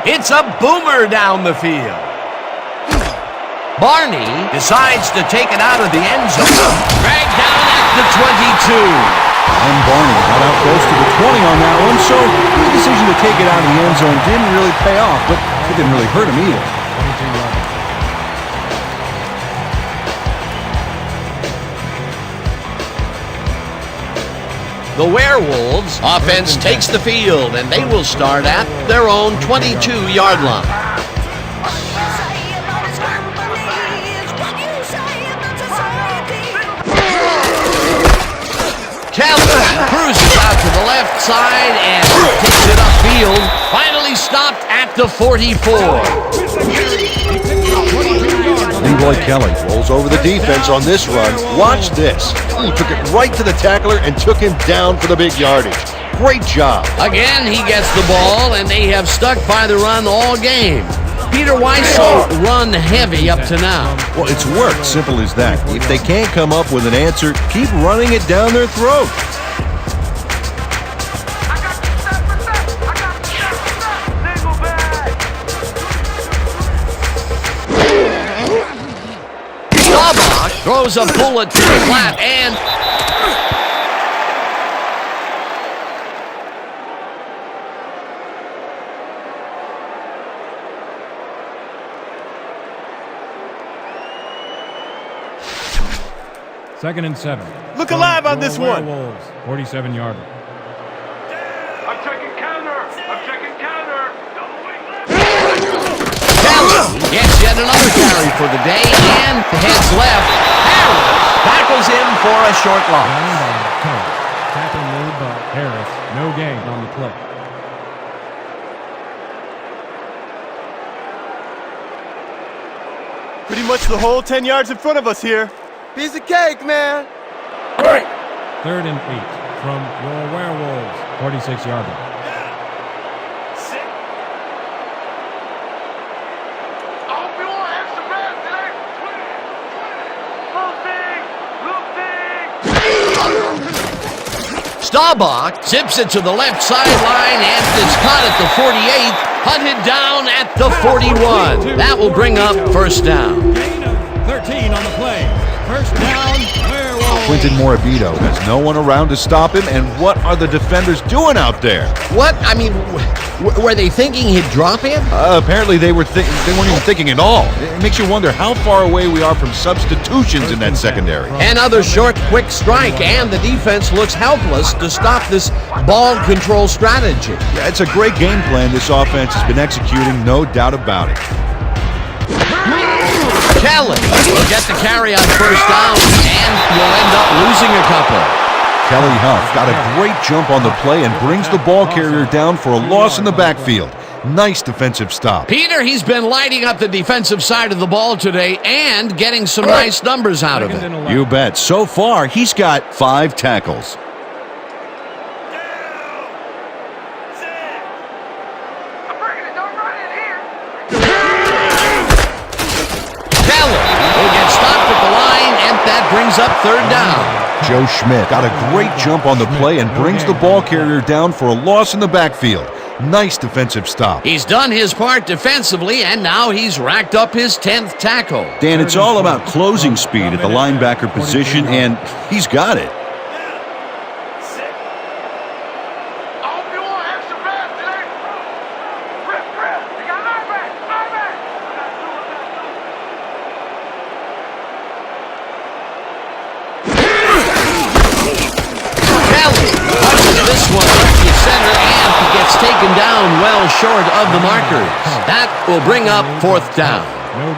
It's a boomer down the field. Barney decides to take it out of the end zone. Dragged down at the 22. And Barney got out close to the 20 on that one, so his decision to take it out of the end zone didn't really pay off, but it didn't really hurt him either. 22 yards. The Werewolves offense takes the field, and they will start at their own 22-yard line. What you say about his company is what you say about society. Kelly cruises out to the left side and takes it upfield. Finally stopped at the 44. Leroy Kelly rolls over the defense on this run. Watch this. He took it right to the tackler and took him down for the big yardage. Great job. Again, he gets the ball, and they have stuck by the run all game. Peter, why so run heavy up to now? Well, it's worked, simple as that. If they can't come up with an answer, keep running it down their throat. Staubach throws a bullet to the flat, and Second and 7. Look alive on this one. Werewolves, 47-yarder. I'm checking counter. I'm checking counter. Kelly gets yet another carry for the day and heads left. Harris tackles him for a short loss. Running by Kelly. Tackle made by Harris. No gain on the play. Pretty much the whole 10 yards in front of us here. Piece of cake, man. Third and 8 from your Werewolves, 46-yarder. Staubach zips it to the left sideline and is caught at the 48, hunted down at the 41. That will bring up first down. Gain of 13 on the play. First down, Werewolves. Quinton Morabito has no one around to stop him, and what are the defenders doing out there? What? I mean, were they thinking he'd drop him? Apparently they weren't even thinking at all. It makes you wonder how far away we are from substitutions in that secondary. Another short, quick strike, and the defense looks helpless to stop this ball control strategy. Yeah, it's a great game plan this offense has been executing, no doubt about it. Kelly will get the carry on first down and will end up losing a couple. Kelly Huff got a great jump on the play and brings the ball carrier down for a loss in the backfield. Nice defensive stop. Peter, he's been lighting up the defensive side of the ball today and getting some nice numbers out of it. You bet. So far, he's got 5 tackles. That brings up third down. Joe Schmidt got a great jump on the play and brings the ball carrier down for a loss in the backfield. Nice defensive stop. He's done his part defensively, and now he's racked up his 10th tackle. Dan, it's all about closing speed at the linebacker position, and he's got it. Taken down well short of the markers. That will bring up fourth down.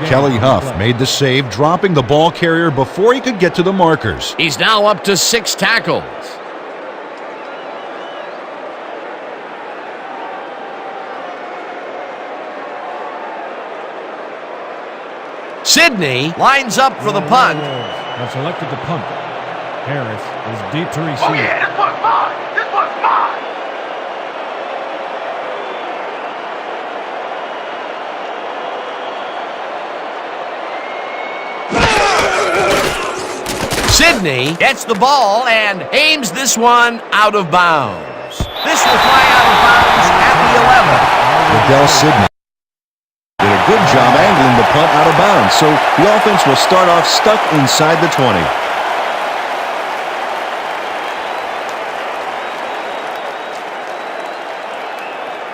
Kelly Huff made the save, dropping the ball carrier before he could get to the markers. He's now up to 6 tackles. Sidney lines up for the punt. Have selected to punt. Harris is deep to receive. Oh yeah, this one's mine. This one's mine. Sidney gets the ball and aims this one out of bounds. This will fly out of bounds at the 11. Liddell Sidney with a good job angling the punt out of bounds, so the offense will start off stuck inside the 20.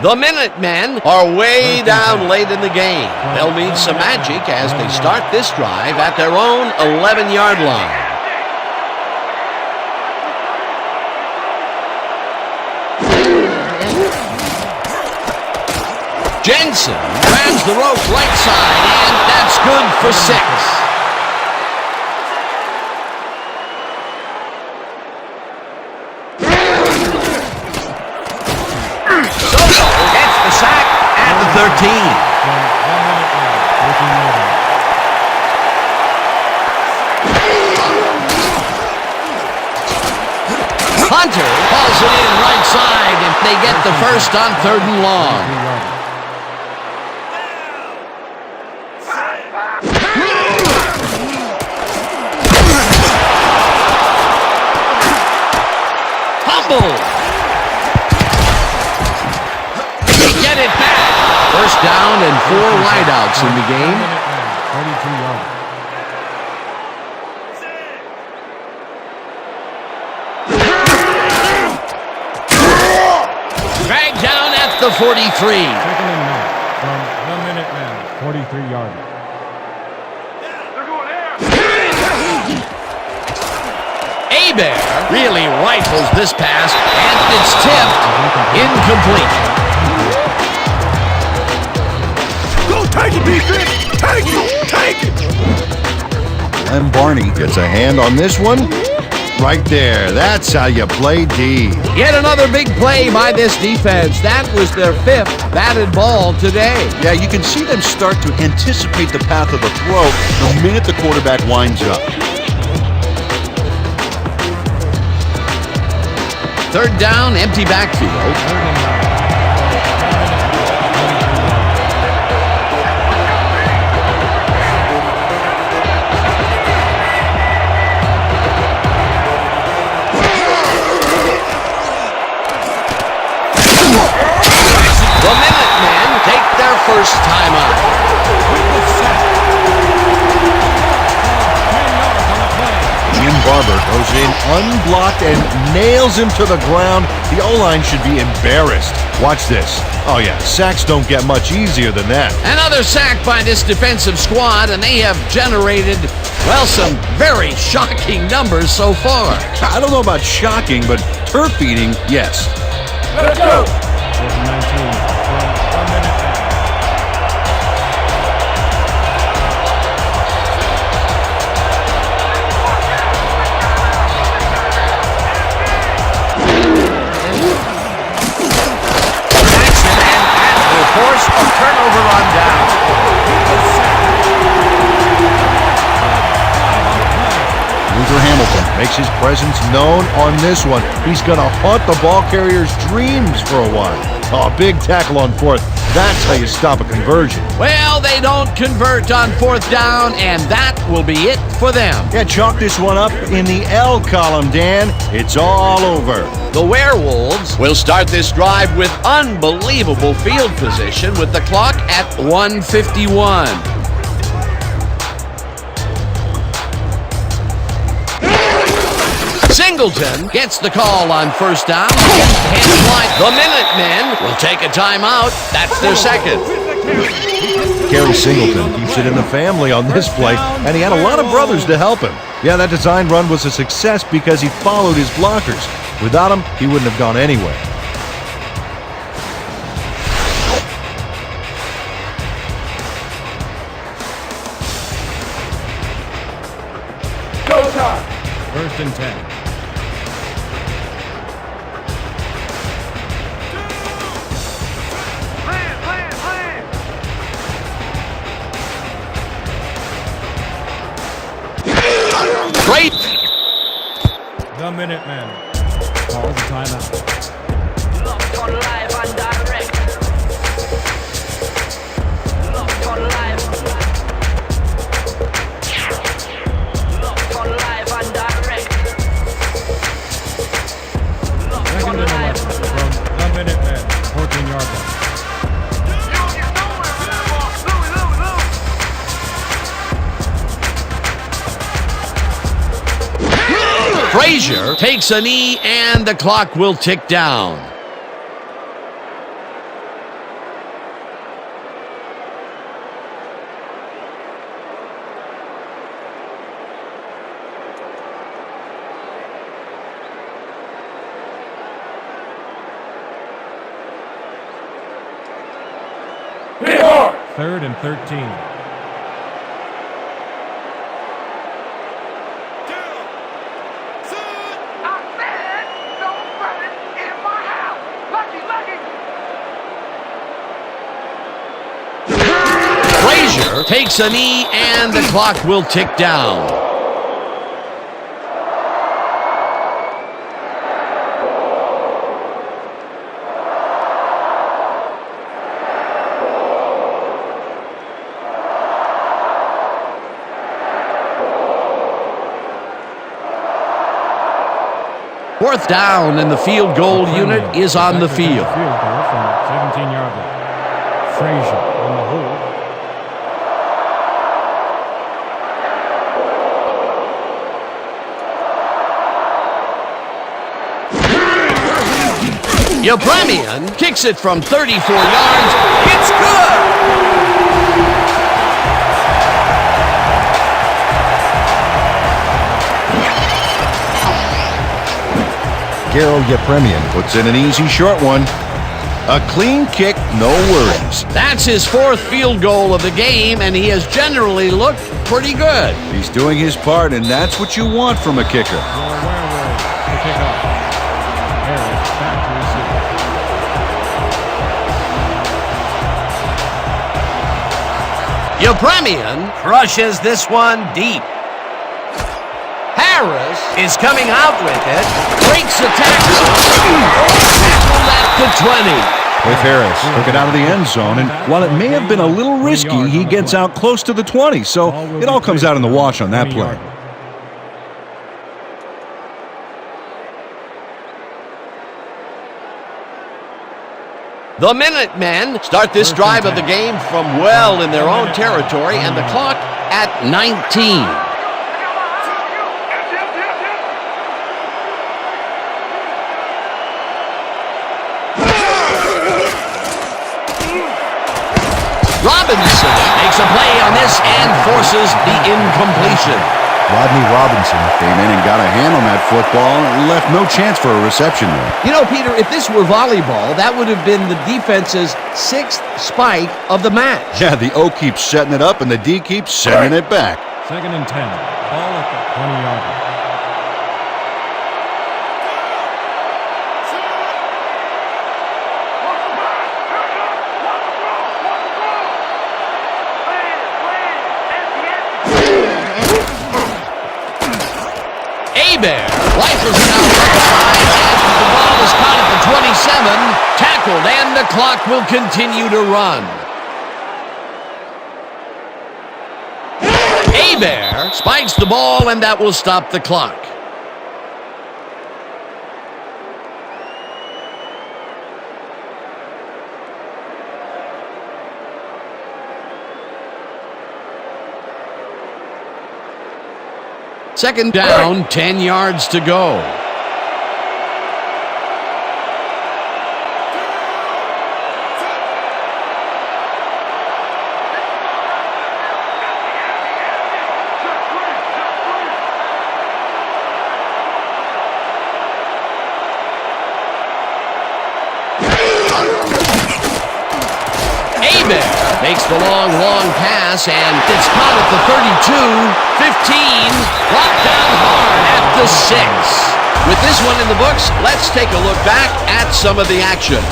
The Minutemen are way down late in the game. They'll need some magic as they start this drive at their own 11-yard line. Jensen grabs the rope right side, and that's good for 6. Gets the sack at the 13. Hunter hauls it in right side, and they get the first on 3rd and long. Fumble. Get it back. First down and 4 wideouts in the game. 42 yards. Dragged down at the 43. Second and 9 from the Minutemen, 43 yards. Bear really rifles this pass, and it's tipped incomplete. Go take it, defense! Take it! Take it! And Barney gets a hand on this one. Right there. That's how you play D. Yet another big play by this defense. That was their 5th batted ball today. Yeah, you can see them start to anticipate the path of the throw the minute the quarterback winds up. 3rd down, empty backfield. The Minutemen take their first time out. Barber goes in unblocked and nails him to the ground. The O-line should be embarrassed. Watch this. Oh yeah, sacks don't get much easier than that. Another sack by this defensive squad, and they have generated, well, some very shocking numbers so far. I don't know about shocking, but turf eating, yes. Let's go! 19 from the Minutemen. Force a turnover on down. Luther Hamilton makes his presence known on this one. He's going to haunt the ball carrier's dreams for a while. Oh, big tackle on 4th. That's how you stop a conversion. Well, they don't convert on 4th down, and that will be it for them. Yeah, chalk this one up in the L column, Dan. It's all over. The Werewolves will start this drive with unbelievable field position with the clock at 1:51. Singleton gets the call on 1st down. Hands wide. The Minutemen will take a timeout. That's their 2nd. Gary Singleton keeps it in the family on this play, and he had a lot of brothers to help him. Yeah, that design run was a success because he followed his blockers. Without him, he wouldn't have gone anywhere. Go time! 1st and 10. Great. The Minutemen calls a timeout. Locked on live and direct. Locked on live. Locked on live and direct. Locked 2nd on and live. 11 from the Minutemen, 14-yard line. Frazier takes a knee, and the clock will tick down. Third and 13. Frazier takes a knee, and the clock will tick down. Fourth down, and the field goal unit is on the field. Field goal from 17-yard line. Frazier on the hold. Yepremian kicks it from 34 yards. It's good! Garo Yepremian puts in an easy short one. A clean kick, no worries. That's his fourth field goal of the game, and he has generally looked pretty good. He's doing his part, and that's what you want from a kicker. Werewolves to kick off. Harris back to receive. Yepremian crushes this one deep. Harris is coming out with it, breaks the tackle, at the 20. With Harris, took it out of the end zone, and while it may have been a little risky, he gets out close to the 20, so it all comes out in the wash on that play. The Minutemen start this drive of the game from well in their own territory, and the clock at 19. Robinson makes a play on this and forces the incompletion. Rodney Robinson came in and got a hand on that football and left no chance for a reception there. You know, Peter, if this were volleyball, that would have been the defense's 6th spike of the match. Yeah, the O keeps setting it up and the D keeps sending it back. Second and 10. Ball at the 20-yard line. Rifles it out outside, and the ball is caught at the 27, tackled, and the clock will continue to run. Hebert spikes the ball, and that will stop the clock. Second down, 10 yards to go. Makes the long pass, and it's caught at the 32, 15, blocked down hard at the 6. With this one in the books, let's take a look back at some of the action.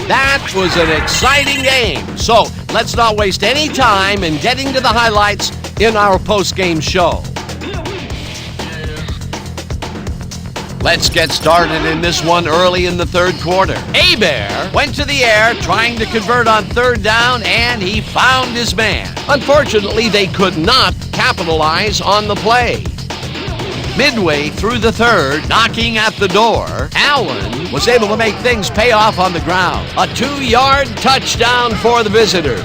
That was an exciting game. So let's not waste any time in getting to the highlights in our post-game show. Let's get started in this one early in the third quarter. Hebert went to the air trying to convert on third down, and he found his man. Unfortunately, they could not capitalize on the play. Midway through the third, knocking at the door, Allen was able to make things pay off on the ground. A 2-yard touchdown for the visitors.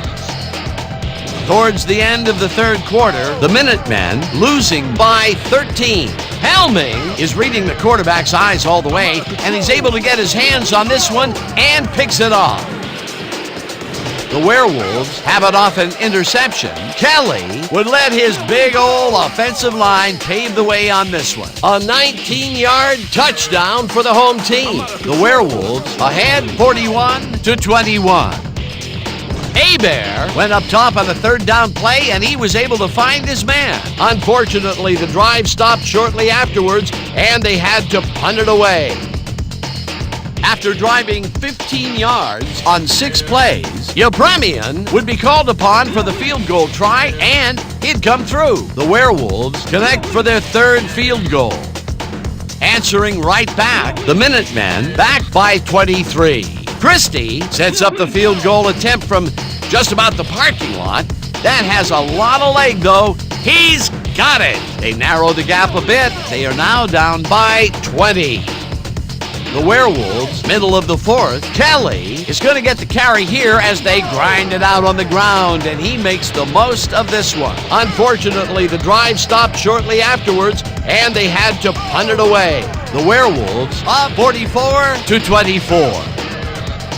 Towards the end of the third quarter, the Minutemen losing by 13. Helming is reading the quarterback's eyes all the way, and he's able to get his hands on this one and picks it off. The Werewolves have it off an interception. Kelly would let his big old offensive line pave the way on this one. A 19-yard touchdown for the home team. The Werewolves ahead 41-21. Hebert went up top on the third down play, and he was able to find his man. Unfortunately, the drive stopped shortly afterwards, and they had to punt it away. After driving 15 yards on 6 plays, Yepremian would be called upon for the field goal try, and he'd come through. The Werewolves connect for their third field goal. Answering right back, the Minutemen back by 23. Christie sets up the field goal attempt from just about the parking lot. That has a lot of leg, though. He's got it. They narrow the gap a bit. They are now down by 20. The Werewolves, middle of the fourth. Kelly is going to get the carry here as they grind it out on the ground, and he makes the most of this one. Unfortunately, the drive stopped shortly afterwards, and they had to punt it away. The Werewolves up 44-24.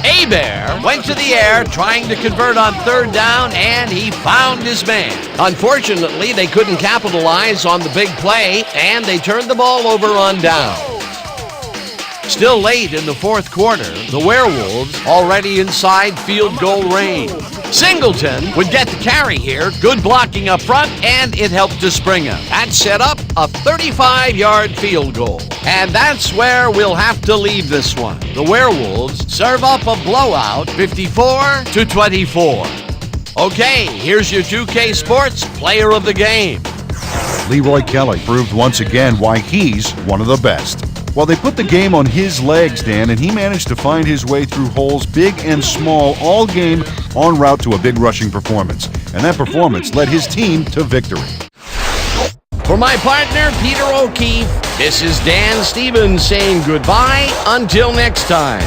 Hebert went to the air trying to convert on third down, and he found his man. Unfortunately, they couldn't capitalize on the big play, and they turned the ball over on downs. Still late in the fourth quarter, the Werewolves already inside field goal range. Singleton would get the carry here. Good blocking up front, and it helped to spring him. That set up a 35-yard field goal. And that's where we'll have to leave this one. The Werewolves serve up a blowout, 54-24. Okay, here's your 2K Sports Player of the Game. Leroy Kelly proved once again why he's one of the best. Well, they put the game on his legs, Dan, and he managed to find his way through holes big and small all game en route to a big rushing performance. And that performance led his team to victory. For my partner, Peter O'Keefe, this is Dan Stevens saying goodbye until next time.